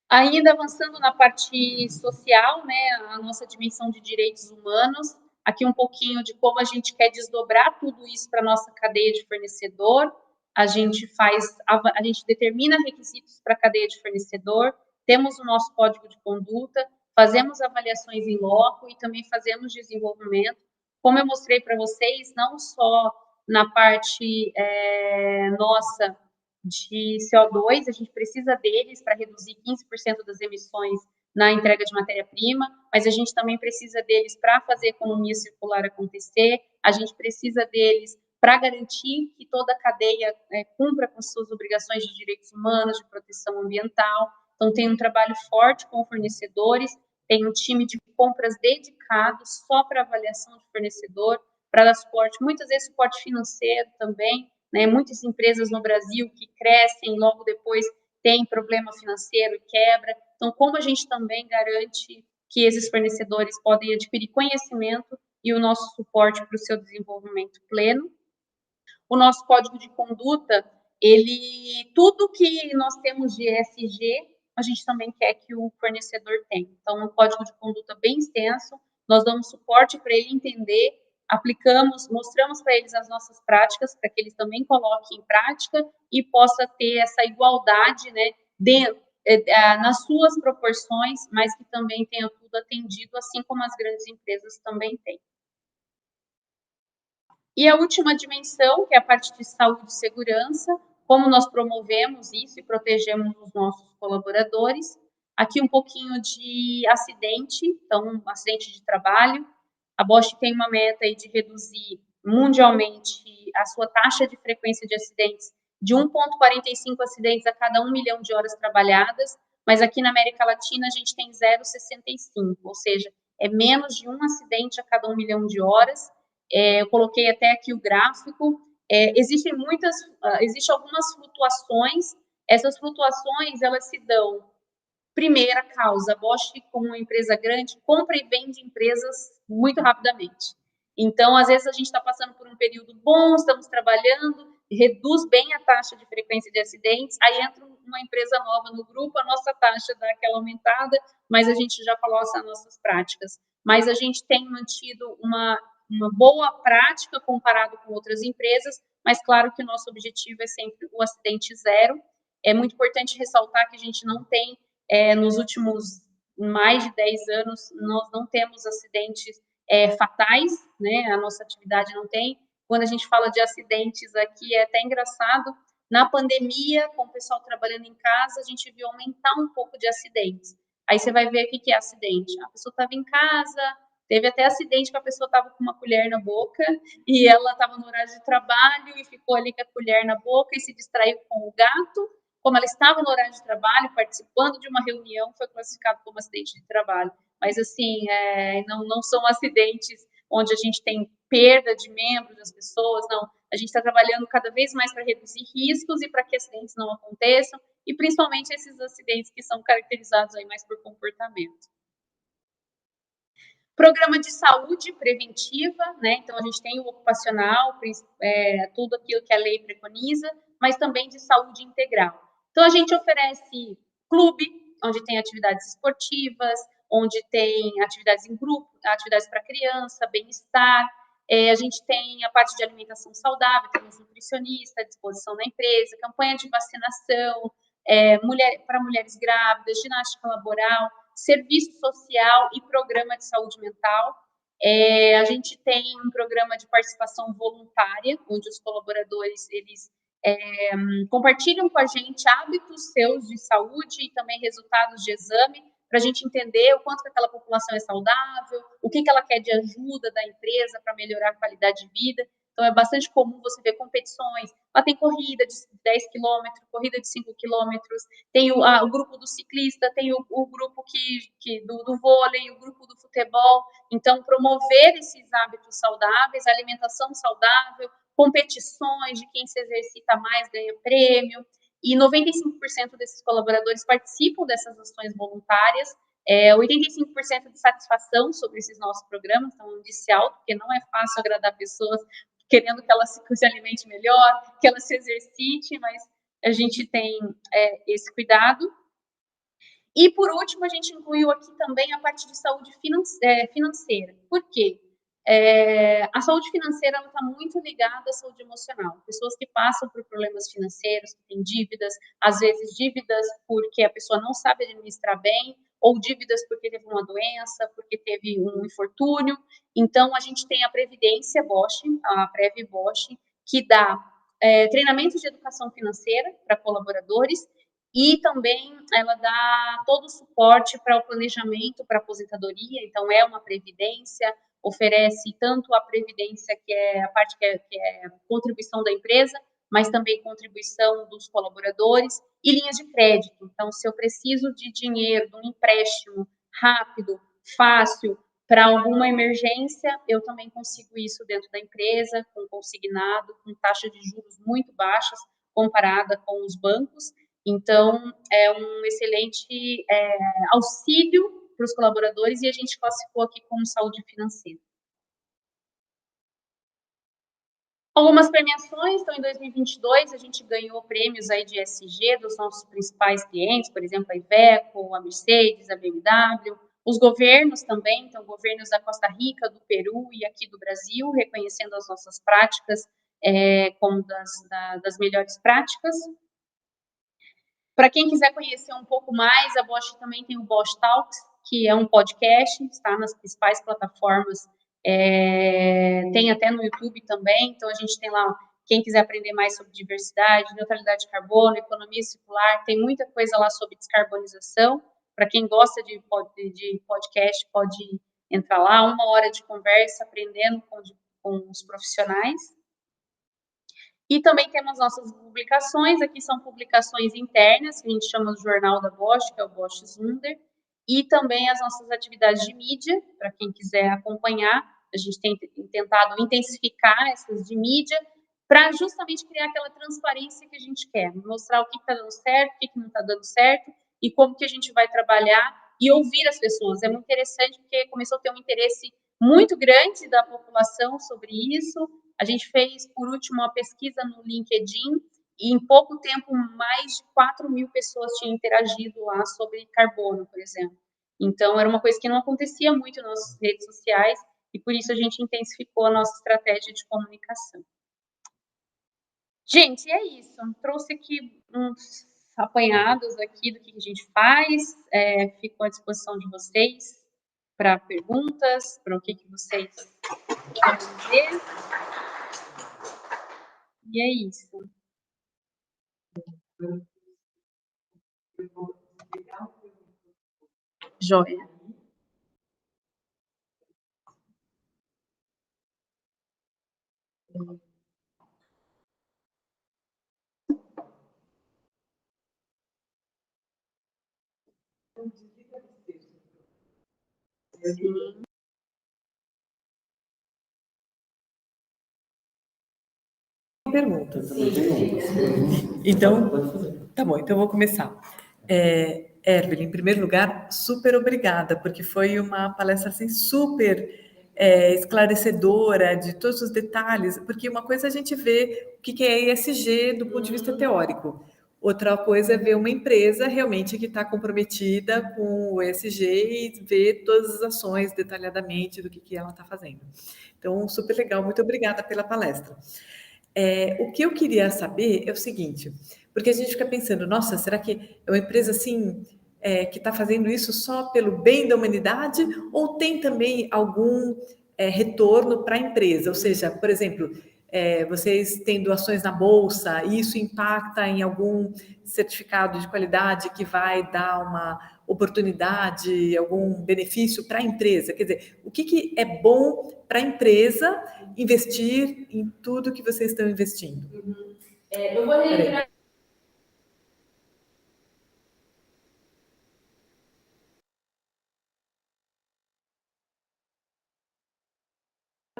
Ainda avançando na parte social, né, a nossa dimensão de direitos humanos, aqui um pouquinho de como a gente quer desdobrar tudo isso para a nossa cadeia de fornecedor. A gente determina requisitos para a cadeia de fornecedor, temos o nosso código de conduta, fazemos avaliações em loco e também fazemos desenvolvimento. Como eu mostrei para vocês, não só na parte nossa de CO2, a gente precisa deles para reduzir 15% das emissões na entrega de matéria-prima, mas a gente também precisa deles para fazer a economia circular acontecer, a gente precisa deles para garantir que toda a cadeia cumpra com suas obrigações de direitos humanos, de proteção ambiental. Então, tem um trabalho forte com fornecedores, tem um time de compras dedicado só para avaliação de fornecedor, para dar suporte, muitas vezes suporte financeiro também, né? Muitas empresas no Brasil que crescem, logo depois tem problema financeiro e quebra. Então, como a gente também garante que esses fornecedores podem adquirir conhecimento e o nosso suporte para o seu desenvolvimento pleno. O nosso código de conduta, tudo que nós temos de ESG, a gente também quer que o fornecedor tenha. Então, é um código de conduta bem extenso, nós damos suporte para ele entender, aplicamos, mostramos para eles as nossas práticas, para que eles também coloquem em prática e possa ter essa igualdade, né, nas suas proporções, mas que também tenha tudo atendido, assim como as grandes empresas também têm. E a última dimensão, que é a parte de saúde e segurança, como nós promovemos isso e protegemos os nossos colaboradores. Aqui um pouquinho de acidente, então, acidente de trabalho. A Bosch tem uma meta aí de reduzir mundialmente a sua taxa de frequência de acidentes de 1,45 acidentes a cada 1 milhão de horas trabalhadas, mas aqui na América Latina a gente tem 0,65, ou seja, é menos de um acidente a cada 1 milhão de horas. Eu coloquei até aqui o gráfico. Existem algumas flutuações. Essas flutuações elas se dão. Primeira causa, a Bosch, como uma empresa grande, compra e vende empresas muito rapidamente. Então, às vezes, a gente está passando por um período bom, estamos trabalhando, reduz bem a taxa de frequência de acidentes, aí entra uma empresa nova no grupo, a nossa taxa dá aquela aumentada, mas a gente já coloca as nossas práticas. Mas a gente tem mantido uma boa prática comparado com outras empresas, mas claro que o nosso objetivo é sempre o acidente zero. É muito importante ressaltar que a gente não tem nos últimos mais de 10 anos, nós não temos acidentes fatais, né? A nossa atividade não tem. Quando a gente fala de acidentes aqui, é até engraçado. Na pandemia, com o pessoal trabalhando em casa, a gente viu aumentar um pouco de acidentes. Aí você vai ver o que é acidente. A pessoa estava em casa, teve até acidente que a pessoa estava com uma colher na boca e ela estava no horário de trabalho e ficou ali com a colher na boca e se distraiu com o gato. Como ela estava no horário de trabalho, participando de uma reunião, foi classificado como acidente de trabalho. Mas, assim, não são acidentes onde a gente tem perda de membros das pessoas, não. A gente está trabalhando cada vez mais para reduzir riscos e para que acidentes não aconteçam, e principalmente esses acidentes que são caracterizados aí mais por comportamento. Programa de saúde preventiva, né? Então, a gente tem o ocupacional, tudo aquilo que a lei preconiza, mas também de saúde integral. Então, a gente oferece clube, onde tem atividades esportivas, onde tem atividades em grupo, atividades para criança, bem-estar. A gente tem a parte de alimentação saudável, temos nutricionista à disposição na empresa, campanha de vacinação, para mulheres grávidas, ginástica laboral, serviço social e programa de saúde mental. A gente tem um programa de participação voluntária, onde os colaboradores eles compartilham com a gente hábitos seus de saúde e também resultados de exame, para a gente entender o quanto que aquela população é saudável, o que ela quer de ajuda da empresa para melhorar a qualidade de vida. Então, é bastante comum você ver competições. Lá tem corrida de 10 quilômetros, corrida de 5 quilômetros, tem o grupo do ciclista, tem o grupo do vôlei, o grupo do futebol. Então, promover esses hábitos saudáveis, alimentação saudável, competições de quem se exercita mais ganha prêmio. E 95% desses colaboradores participam dessas ações voluntárias. 85% de satisfação sobre esses nossos programas, então, um índice alto, porque não é fácil agradar pessoas querendo que ela se alimente melhor, que ela se exercite, mas a gente tem esse cuidado. E, por último, a gente incluiu aqui também a parte de saúde financeira. Por quê? A saúde financeira está muito ligada à saúde emocional. Pessoas que passam por problemas financeiros, que têm dívidas, às vezes dívidas porque a pessoa não sabe administrar bem, ou dívidas porque teve uma doença, porque teve um infortúnio. Então, a gente tem a Previdência Bosch, a Prev Bosch, que dá treinamentos de educação financeira para colaboradores e também ela dá todo o suporte para o planejamento para aposentadoria, então é uma previdência, oferece tanto a previdência, que é a parte que é contribuição da empresa, mas também contribuição dos colaboradores e linhas de crédito. Então, se eu preciso de dinheiro, de um empréstimo rápido, fácil, para alguma emergência, eu também consigo isso dentro da empresa, com consignado, com taxa de juros muito baixas comparada com os bancos. Então, é um excelente auxílio para os colaboradores e a gente classificou aqui como saúde financeira. Algumas premiações, então em 2022 a gente ganhou prêmios aí de ESG dos nossos principais clientes, por exemplo, a Iveco, a Mercedes, a BMW, os governos também, então governos da Costa Rica, do Peru e aqui do Brasil, reconhecendo as nossas práticas como das melhores práticas. Para quem quiser conhecer um pouco mais, a Bosch também tem o Bosch Talks, que é um podcast, está nas principais plataformas, tem até no YouTube também, então a gente tem lá, quem quiser aprender mais sobre diversidade, neutralidade de carbono, economia circular, tem muita coisa lá sobre descarbonização. Para quem gosta de podcast, pode entrar lá, 1 hora de conversa, aprendendo com os profissionais. E também temos nossas publicações, aqui são publicações internas, que a gente chama de Jornal da Bosch, que é o Bosch Zunder, e também as nossas atividades de mídia, para quem quiser acompanhar, a gente tem tentado intensificar essas de mídia, para justamente criar aquela transparência que a gente quer, mostrar o que está dando certo, o que não está dando certo, e como que a gente vai trabalhar e ouvir as pessoas. É muito interessante, porque começou a ter um interesse muito grande da população sobre isso. A gente fez, por último, uma pesquisa no LinkedIn e, em pouco tempo, mais de 4.000 pessoas tinham interagido lá sobre carbono, por exemplo. Então, era uma coisa que não acontecia muito nas nossas redes sociais e, por isso, a gente intensificou a nossa estratégia de comunicação. Gente, é isso. Trouxe aqui uns apanhados aqui do que a gente faz. Fico à disposição de vocês para perguntas, para o que vocês querem dizer. E é isso. Joia. Sim. Perguntas. Então, tá bom, então eu vou começar. Erbeli, em primeiro lugar, super obrigada, porque foi uma palestra assim, super esclarecedora de todos os detalhes, porque uma coisa é a gente vê o que é ESG do ponto de vista teórico, outra coisa é ver uma empresa realmente que está comprometida com o ESG e ver todas as ações detalhadamente do que ela está fazendo. Então, super legal, muito obrigada pela palestra. O que eu queria saber é o seguinte, porque a gente fica pensando, nossa, será que é uma empresa assim que está fazendo isso só pelo bem da humanidade ou tem também algum retorno para a empresa? Ou seja, por exemplo, vocês têm doações na bolsa e isso impacta em algum certificado de qualidade que vai dar uma oportunidade, algum benefício para a empresa? Quer dizer, o que é bom para a empresa investir em tudo que vocês estão investindo? Eu vou relembrar.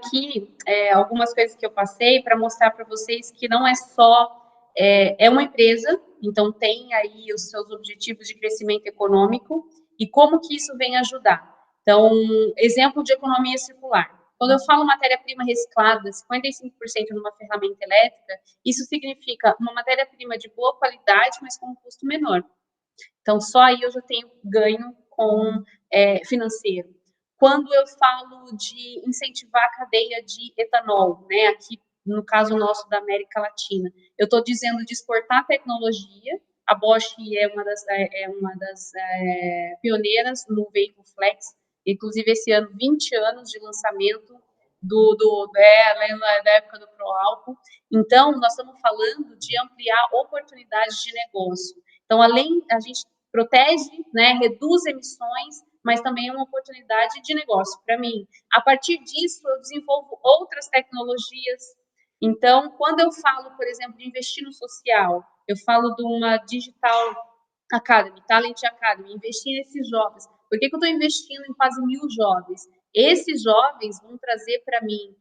Aqui algumas coisas que eu passei para mostrar para vocês que não é só uma empresa, então tem aí os seus objetivos de crescimento econômico e como que isso vem ajudar. Então, exemplo de economia circular. Quando eu falo matéria-prima reciclada, 55% numa ferramenta elétrica, isso significa uma matéria-prima de boa qualidade, mas com um custo menor. Então, só aí eu já tenho ganho financeiro. Quando eu falo de incentivar a cadeia de etanol, né, aqui no caso nosso da América Latina, eu estou dizendo de exportar tecnologia. A Bosch é uma das pioneiras no veículo flex, inclusive esse ano, 20 anos de lançamento da época do Proálcool. Então, nós estamos falando de ampliar oportunidades de negócio. Então, a gente protege, né, reduz emissões, mas também é uma oportunidade de negócio para mim. A partir disso, eu desenvolvo outras tecnologias. Então, quando eu falo, por exemplo, de investir no social, eu falo de uma Digital Academy, Talent Academy, investir nesses jovens. Por que eu estou investindo em quase 1.000 jovens? Esses jovens vão trazer para mim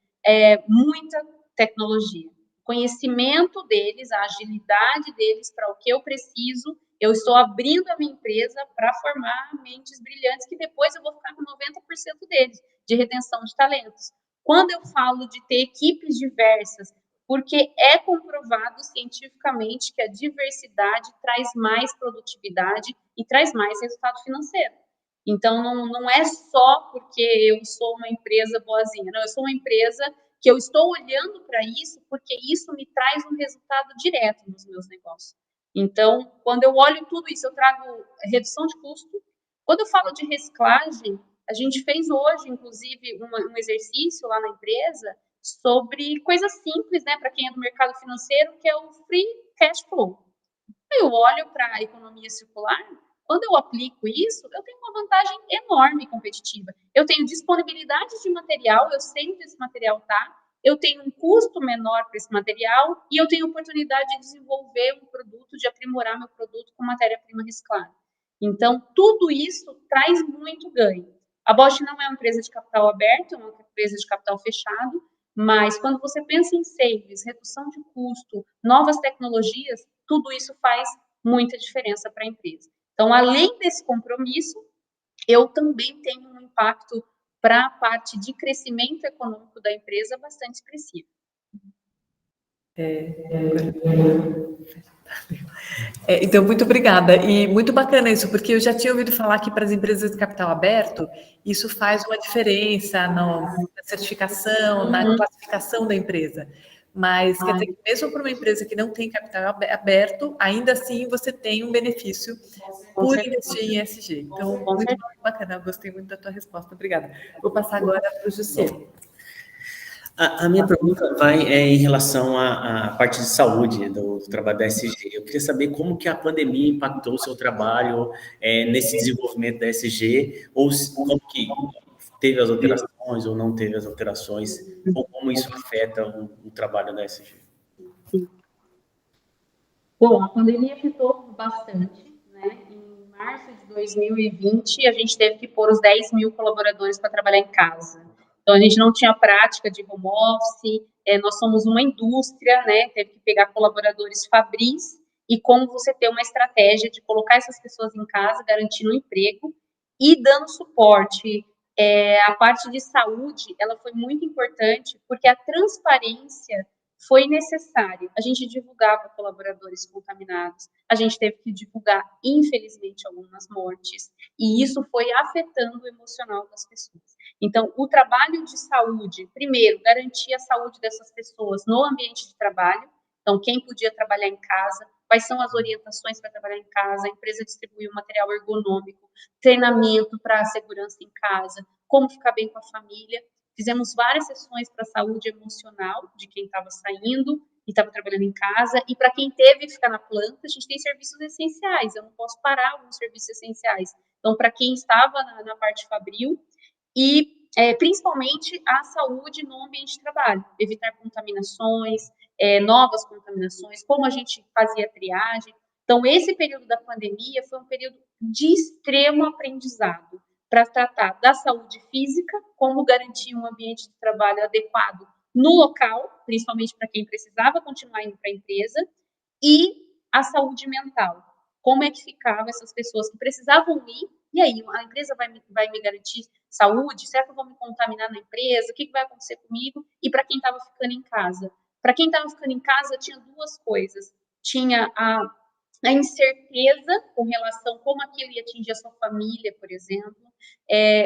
muita tecnologia. O conhecimento deles, a agilidade deles para o que eu preciso, eu estou abrindo a minha empresa para formar mentes brilhantes que depois eu vou ficar com 90% deles, de retenção de talentos. Quando eu falo de ter equipes diversas, porque é comprovado cientificamente que a diversidade traz mais produtividade e traz mais resultado financeiro. Então, não é só porque eu sou uma empresa boazinha, não, eu sou uma empresa que eu estou olhando para isso porque isso me traz um resultado direto nos meus negócios. Então, quando eu olho tudo isso, eu trago redução de custo. Quando eu falo de reciclagem, a gente fez hoje, inclusive, um exercício lá na empresa sobre coisas simples, né, para quem é do mercado financeiro, que é o free cash flow. Eu olho para a economia circular, quando eu aplico isso, eu tenho uma vantagem enorme competitiva. Eu tenho disponibilidade de material, eu sei onde esse material está, eu tenho um custo menor para esse material e eu tenho oportunidade de desenvolver um produto, de aprimorar meu produto com matéria-prima reciclada. Então, tudo isso traz muito ganho. A Bosch não é uma empresa de capital aberto, é uma empresa de capital fechado, mas quando você pensa em savings, redução de custo, novas tecnologias, tudo isso faz muita diferença para a empresa. Então, além desse compromisso, eu também tenho um impacto para a parte de crescimento econômico da empresa bastante expressivo. Então, muito obrigada. E muito bacana isso, porque eu já tinha ouvido falar que para as empresas de capital aberto, isso faz uma diferença na certificação, na classificação da empresa. Mas quer dizer que mesmo para uma empresa que não tem capital aberto, ainda assim você tem um benefício por investir em ESG. Então, muito bacana, eu gostei muito da tua resposta. Obrigada. Vou passar agora para o José. A minha pergunta vai em relação à parte de saúde do trabalho da ESG. Eu queria saber como que a pandemia impactou o seu trabalho nesse desenvolvimento da ESG, ou como que teve as alterações ou não teve as alterações, ou como isso afeta o trabalho da ESG. Bom, a pandemia afetou bastante, né? Em março de 2020, a gente teve que pôr os 10.000 colaboradores para trabalhar em casa. Então, a gente não tinha prática de home office, nós somos uma indústria, né? Teve que pegar colaboradores fabris e como você ter uma estratégia de colocar essas pessoas em casa, garantindo um emprego e dando suporte. A parte de saúde, ela foi muito importante, porque a transparência foi necessária. A gente divulgava colaboradores contaminados, a gente teve que divulgar, infelizmente, algumas mortes, e isso foi afetando o emocional das pessoas. Então, o trabalho de saúde, primeiro, garantir a saúde dessas pessoas no ambiente de trabalho. Então, quem podia trabalhar em casa, quais são as orientações para trabalhar em casa, a empresa distribuiu material ergonômico, treinamento para a segurança em casa, como ficar bem com a família. Fizemos várias sessões para a saúde emocional de quem estava saindo e estava trabalhando em casa. E para quem teve que ficar na planta, a gente tem serviços essenciais. Eu não posso parar alguns serviços essenciais. Então, para quem estava na parte fabril e principalmente a saúde no ambiente de trabalho, evitar contaminações, novas contaminações, como a gente fazia triagem. Então, esse período da pandemia foi um período de extremo aprendizado para tratar da saúde física, como garantir um ambiente de trabalho adequado no local, principalmente para quem precisava continuar indo para a empresa, e a saúde mental. Como é que ficavam essas pessoas que precisavam ir, e aí, a empresa vai me garantir saúde? Será que eu vou me contaminar na empresa? O que vai acontecer comigo? E para quem estava ficando em casa? Para quem estava ficando em casa, tinha duas coisas. Tinha a incerteza com relação a como aquilo ia atingir a sua família, por exemplo,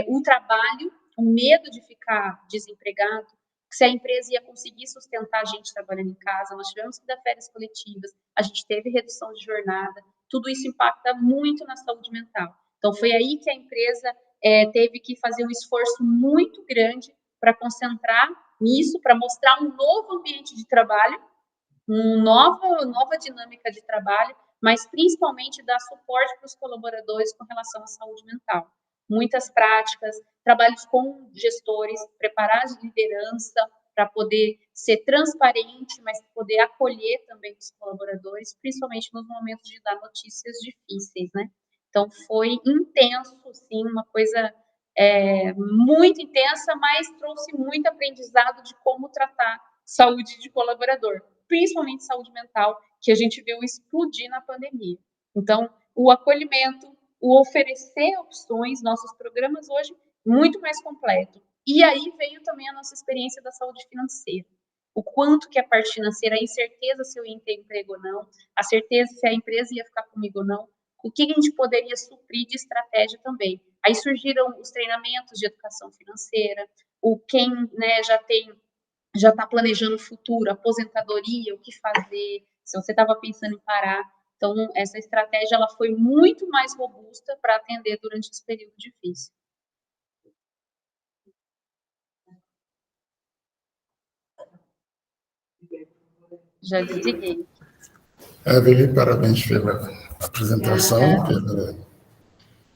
o trabalho, o medo de ficar desempregado, se a empresa ia conseguir sustentar a gente trabalhando em casa, nós tivemos que dar férias coletivas, a gente teve redução de jornada, tudo isso impacta muito na saúde mental. Então, foi aí que a empresa teve que fazer um esforço muito grande para concentrar nisso, para mostrar um novo ambiente de trabalho, uma nova dinâmica de trabalho, mas principalmente dar suporte para os colaboradores com relação à saúde mental. Muitas práticas, trabalhos com gestores, preparar a liderança para poder ser transparente, mas poder acolher também os colaboradores, principalmente nos momentos de dar notícias difíceis, né? Então, foi intenso, sim, uma coisa muito intensa, mas trouxe muito aprendizado de como tratar saúde de colaborador, principalmente saúde mental, que a gente viu explodir na pandemia. Então, o acolhimento, o oferecer opções, nossos programas hoje, muito mais completo. E aí veio também a nossa experiência da saúde financeira. O quanto que a parte financeira, a incerteza se eu ia ter emprego ou não, a certeza se a empresa ia ficar comigo ou não, o que a gente poderia suprir de estratégia também. Aí surgiram os treinamentos de educação financeira, quem, né, já está planejando o futuro, aposentadoria, o que fazer, se você estava pensando em parar. Então, essa estratégia ela foi muito mais robusta para atender durante esse período difícil. Já desliguei. Evelyn, parabéns pela apresentação,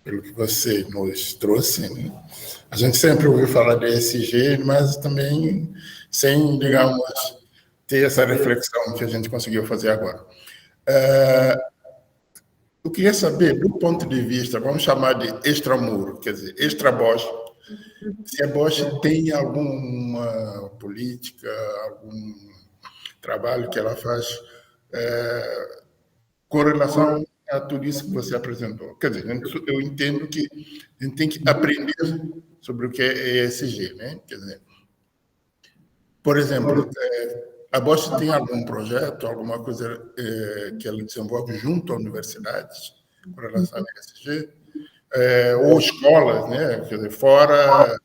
pelo que você nos trouxe, né? A gente sempre ouviu falar de ESG, mas também sem, digamos, ter essa reflexão que a gente conseguiu fazer agora. Eu queria saber, do ponto de vista, vamos chamar de extramuro, quer dizer, extra-Bosch, se a Bosch tem alguma política, algum trabalho que ela faz com relação a tudo isso que você apresentou. Quer dizer, eu entendo que a gente tem que aprender sobre o que é ESG, né? Quer dizer, por exemplo, a Bosch tem algum projeto, alguma coisa que ela desenvolve junto a universidades com relação a ESG? Ou escolas, né? Quer dizer, fora,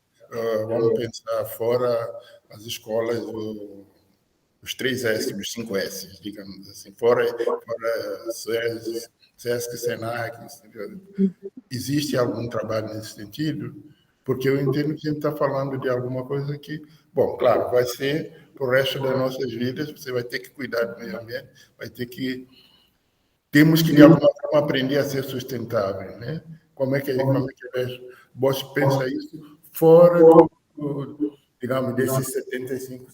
vamos pensar, fora as escolas, os 3S, os 5S, digamos assim, fora SESC, SENAC, existe algum trabalho nesse sentido? Porque eu entendo que a gente está falando de alguma coisa que, bom, claro, vai ser para o resto das nossas vidas, você vai ter que cuidar do meio ambiente, temos que, de alguma forma, aprender a ser sustentável, né? Como é que a Bosch pensa isso fora digamos, desses 75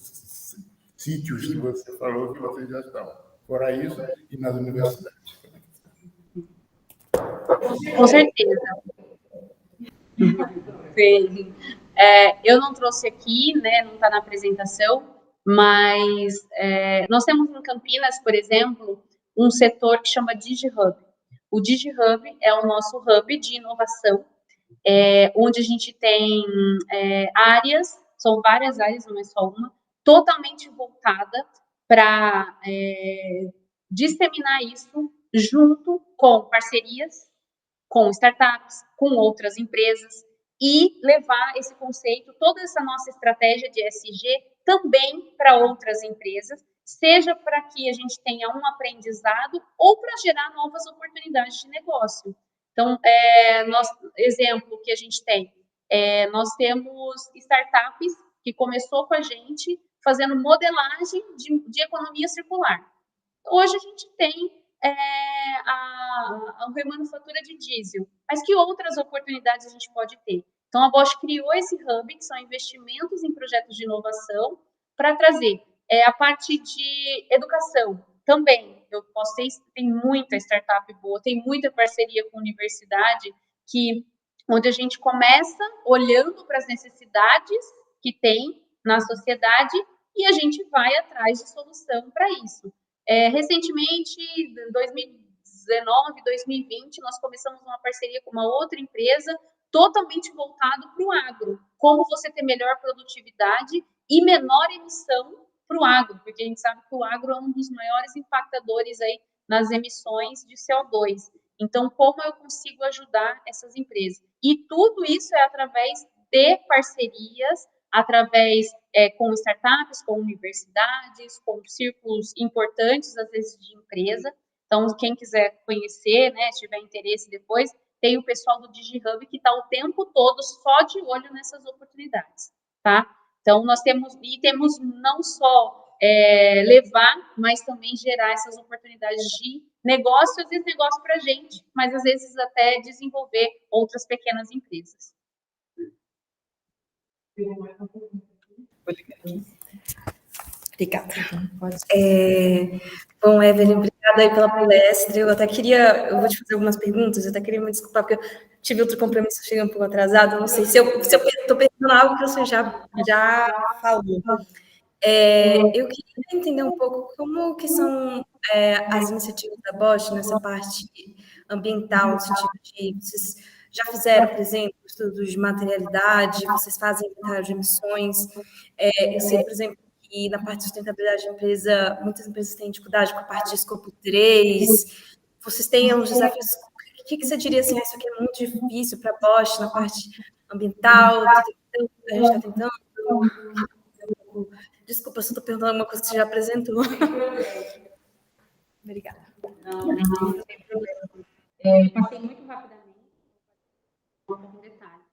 sítios que você falou que vocês já estão? Fora isso, e nas universidades. Com certeza. Sim. Eu não trouxe aqui, né, não está na apresentação, mas nós temos em Campinas, por exemplo, um setor que chama DigiHub. O DigiHub é o nosso hub de inovação, onde a gente tem áreas, são várias áreas, não é só uma, totalmente voltada para disseminar isso junto com parcerias, com startups, com outras empresas, e levar esse conceito, toda essa nossa estratégia de ESG também para outras empresas, seja para que a gente tenha um aprendizado ou para gerar novas oportunidades de negócio. Então, exemplo que a gente tem, nós temos startups que começou com a gente fazendo modelagem de economia circular. Hoje a gente tem a remanufatura de diesel, mas que outras oportunidades a gente pode ter? Então, a Bosch criou esse hub, que são investimentos em projetos de inovação, para trazer a parte de educação também. Eu posso ter, tem muita startup boa, tem muita parceria com a universidade, onde a gente começa olhando para as necessidades que tem na sociedade e a gente vai atrás de solução para isso. Recentemente, em 2019, 2020, nós começamos uma parceria com uma outra empresa totalmente voltado para o agro. Como você ter melhor produtividade e menor emissão para o agro, porque a gente sabe que o agro é um dos maiores impactadores aí nas emissões de CO2. Então, como eu consigo ajudar essas empresas? E tudo isso é através de parcerias, através com startups, com universidades, com círculos importantes, às vezes, de empresa. Então, quem quiser conhecer, né, se tiver interesse depois, tem o pessoal do DigiHub que está o tempo todo só de olho nessas oportunidades, tá? Então, nós temos não só levar, mas também gerar essas oportunidades de negócios e negócio para a gente, mas às vezes até desenvolver outras pequenas empresas. Obrigada. Bom, Evelyn, obrigada aí pela palestra. Eu vou te fazer algumas perguntas, eu até queria me desculpar, porque eu tive outro compromisso, cheguei um pouco atrasado, não sei se eu estou pensando algo que você já falou. Eu queria entender um pouco como que são as iniciativas da Bosch nessa parte ambiental, no sentido de vocês já fizeram, por exemplo, estudos de materialidade, vocês fazem inventário de emissões. Eu sei, por exemplo, que na parte de sustentabilidade da empresa, muitas empresas têm dificuldade com a parte de escopo 3. Vocês têm uns desafios. O que você diria assim, isso aqui é muito difícil para a Bosch na parte ambiental? A gente está tentando. Desculpa, se eu estou perguntando alguma coisa que você já apresentou. Obrigada. Não tem problema. Passei muito rapidamente um detalhe.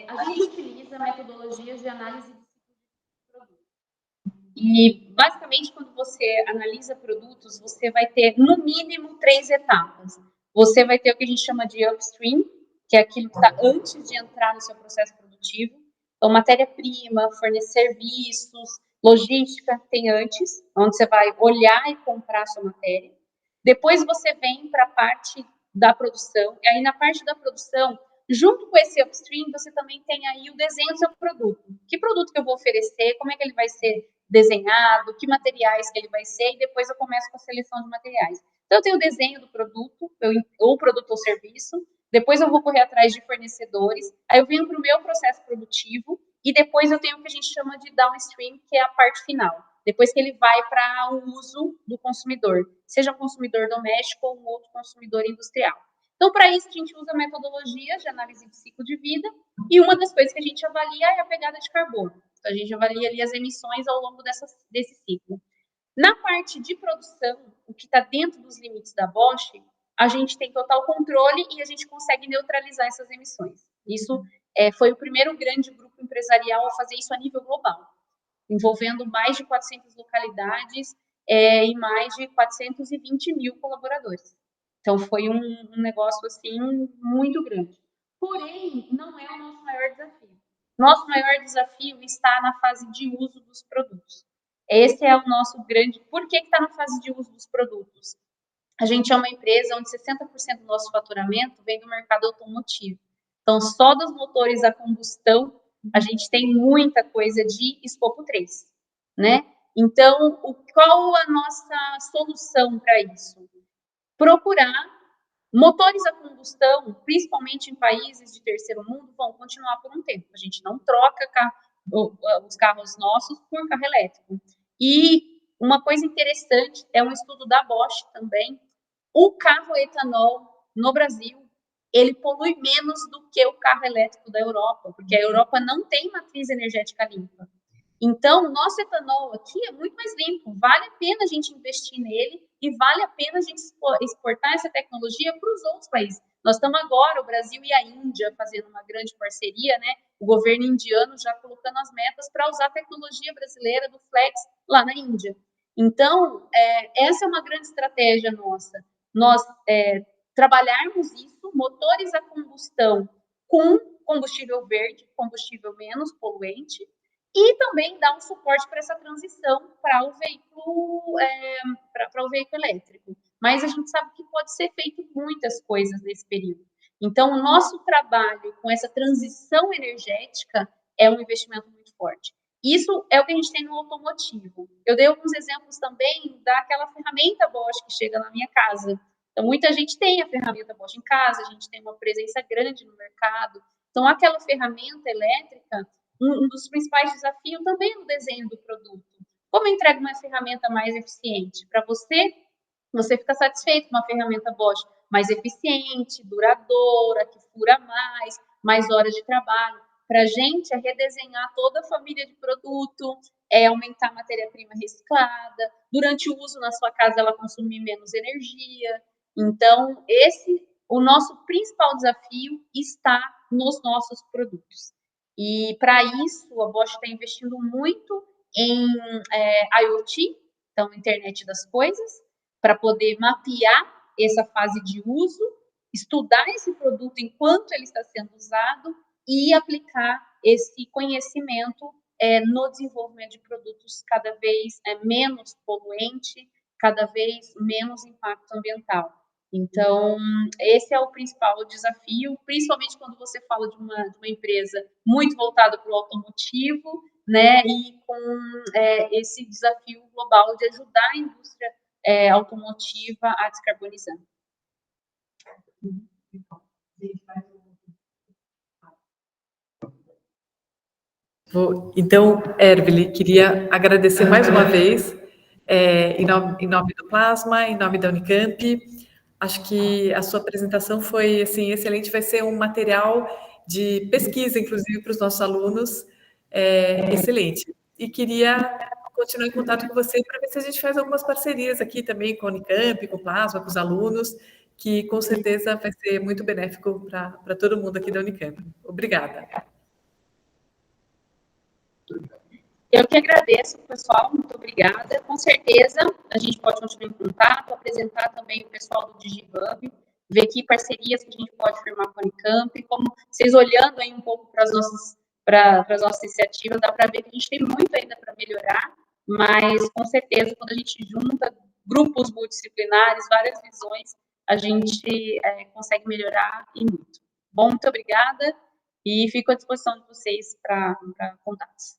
A gente utiliza metodologias de análise de ciclo de produto. E, basicamente, quando você analisa produtos, você vai ter, no mínimo, 3 etapas. Você vai ter o que a gente chama de upstream, que é aquilo que está antes de entrar no seu processo produtivo. Então, matéria-prima, fornecer serviços, logística tem antes, onde você vai olhar e comprar a sua matéria. Depois você vem para a parte da produção. E aí, na parte da produção, junto com esse upstream, você também tem aí o desenho do seu produto. Que produto que eu vou oferecer, como é que ele vai ser desenhado, que materiais que ele vai ser, e depois eu começo com a seleção de materiais. Então, eu tenho o desenho do produto, ou produto ou serviço, depois eu vou correr atrás de fornecedores, aí eu venho para o meu processo produtivo, e depois eu tenho o que a gente chama de downstream, que é a parte final, depois que ele vai para o uso do consumidor, seja um consumidor doméstico ou um outro consumidor industrial. Então, para isso, a gente usa metodologias de análise de ciclo de vida, e uma das coisas que a gente avalia é a pegada de carbono. Então, a gente avalia ali as emissões ao longo desse ciclo. Na parte de produção, o que está dentro dos limites da Bosch, a gente tem total controle e a gente consegue neutralizar essas emissões. Isso foi o primeiro grande grupo empresarial a fazer isso a nível global, envolvendo mais de 400 localidades e mais de 420 mil colaboradores. Então, foi um negócio, assim, muito grande. Porém, não é o nosso maior desafio. Nosso maior desafio está na fase de uso dos produtos. Esse é o nosso grande... Por que está na fase de uso dos produtos? A gente é uma empresa onde 60% do nosso faturamento vem do mercado automotivo. Então, só dos motores a combustão, a gente tem muita coisa de escopo 3, né? Então, qual a nossa solução para isso? Procurar motores a combustão, principalmente em países de terceiro mundo, vão continuar por um tempo. A gente não troca os carros nossos por carro elétrico. E uma coisa interessante, é um estudo da Bosch também, o carro etanol no Brasil, ele polui menos do que o carro elétrico da Europa, porque a Europa não tem matriz energética limpa. Então, o nosso etanol aqui é muito mais limpo, vale a pena a gente investir nele e vale a pena a gente exportar essa tecnologia para os outros países. Nós estamos agora, o Brasil e a Índia, fazendo uma grande parceria, né? O governo indiano já colocando as metas para usar a tecnologia brasileira do Flex lá na Índia. Então, essa é uma grande estratégia nossa. Nós trabalharmos isso, motores a combustão com combustível verde, combustível menos poluente, e também dar um suporte para essa transição para o veículo elétrico. Mas a gente sabe que pode ser feito muitas coisas nesse período. Então, o nosso trabalho com essa transição energética é um investimento muito forte. Isso é o que a gente tem no automotivo. Eu dei alguns exemplos também daquela ferramenta Bosch que chega na minha casa. Então, muita gente tem a ferramenta Bosch em casa, a gente tem uma presença grande no mercado. Então, aquela ferramenta elétrica, um dos principais desafios também é o desenho do produto. Como entrega uma ferramenta mais eficiente? Para você fica satisfeito com uma ferramenta Bosch mais eficiente, duradoura, que fura mais horas de trabalho. Para a gente é redesenhar toda a família de produto, aumentar a matéria-prima reciclada, durante o uso na sua casa ela consumir menos energia. Então, o nosso principal desafio está nos nossos produtos. E, para isso, a Bosch está investindo muito em IoT, então, internet das coisas, para poder mapear essa fase de uso, estudar esse produto enquanto ele está sendo usado e aplicar esse conhecimento no desenvolvimento de produtos cada vez menos poluente, cada vez menos impacto ambiental. Então, esse é o principal desafio, principalmente quando você fala de uma empresa muito voltada para o automotivo, né, e com esse desafio global de ajudar a indústria automotiva a descarbonizar. Então, Ervili, queria agradecer mais uma vez, em nome do Plasma, em nome da Unicamp. Acho que a sua apresentação foi assim, excelente, vai ser um material de pesquisa, inclusive, para os nossos alunos, excelente. E queria continuar em contato com você para ver se a gente faz algumas parcerias aqui também com a Unicamp, com o Plasma, com os alunos, que com certeza vai ser muito benéfico para todo mundo aqui da Unicamp. Obrigada. Eu que agradeço, pessoal, muito obrigada. Com certeza, a gente pode continuar em contato, apresentar também o pessoal do DigiHub, ver que parcerias que a gente pode firmar com a Unicamp, como vocês olhando aí um pouco para as nossas iniciativas, dá para ver que a gente tem muito ainda para melhorar, mas com certeza, quando a gente junta grupos multidisciplinares, várias visões, a gente consegue melhorar e muito. Bom, muito obrigada e fico à disposição de vocês para contatos.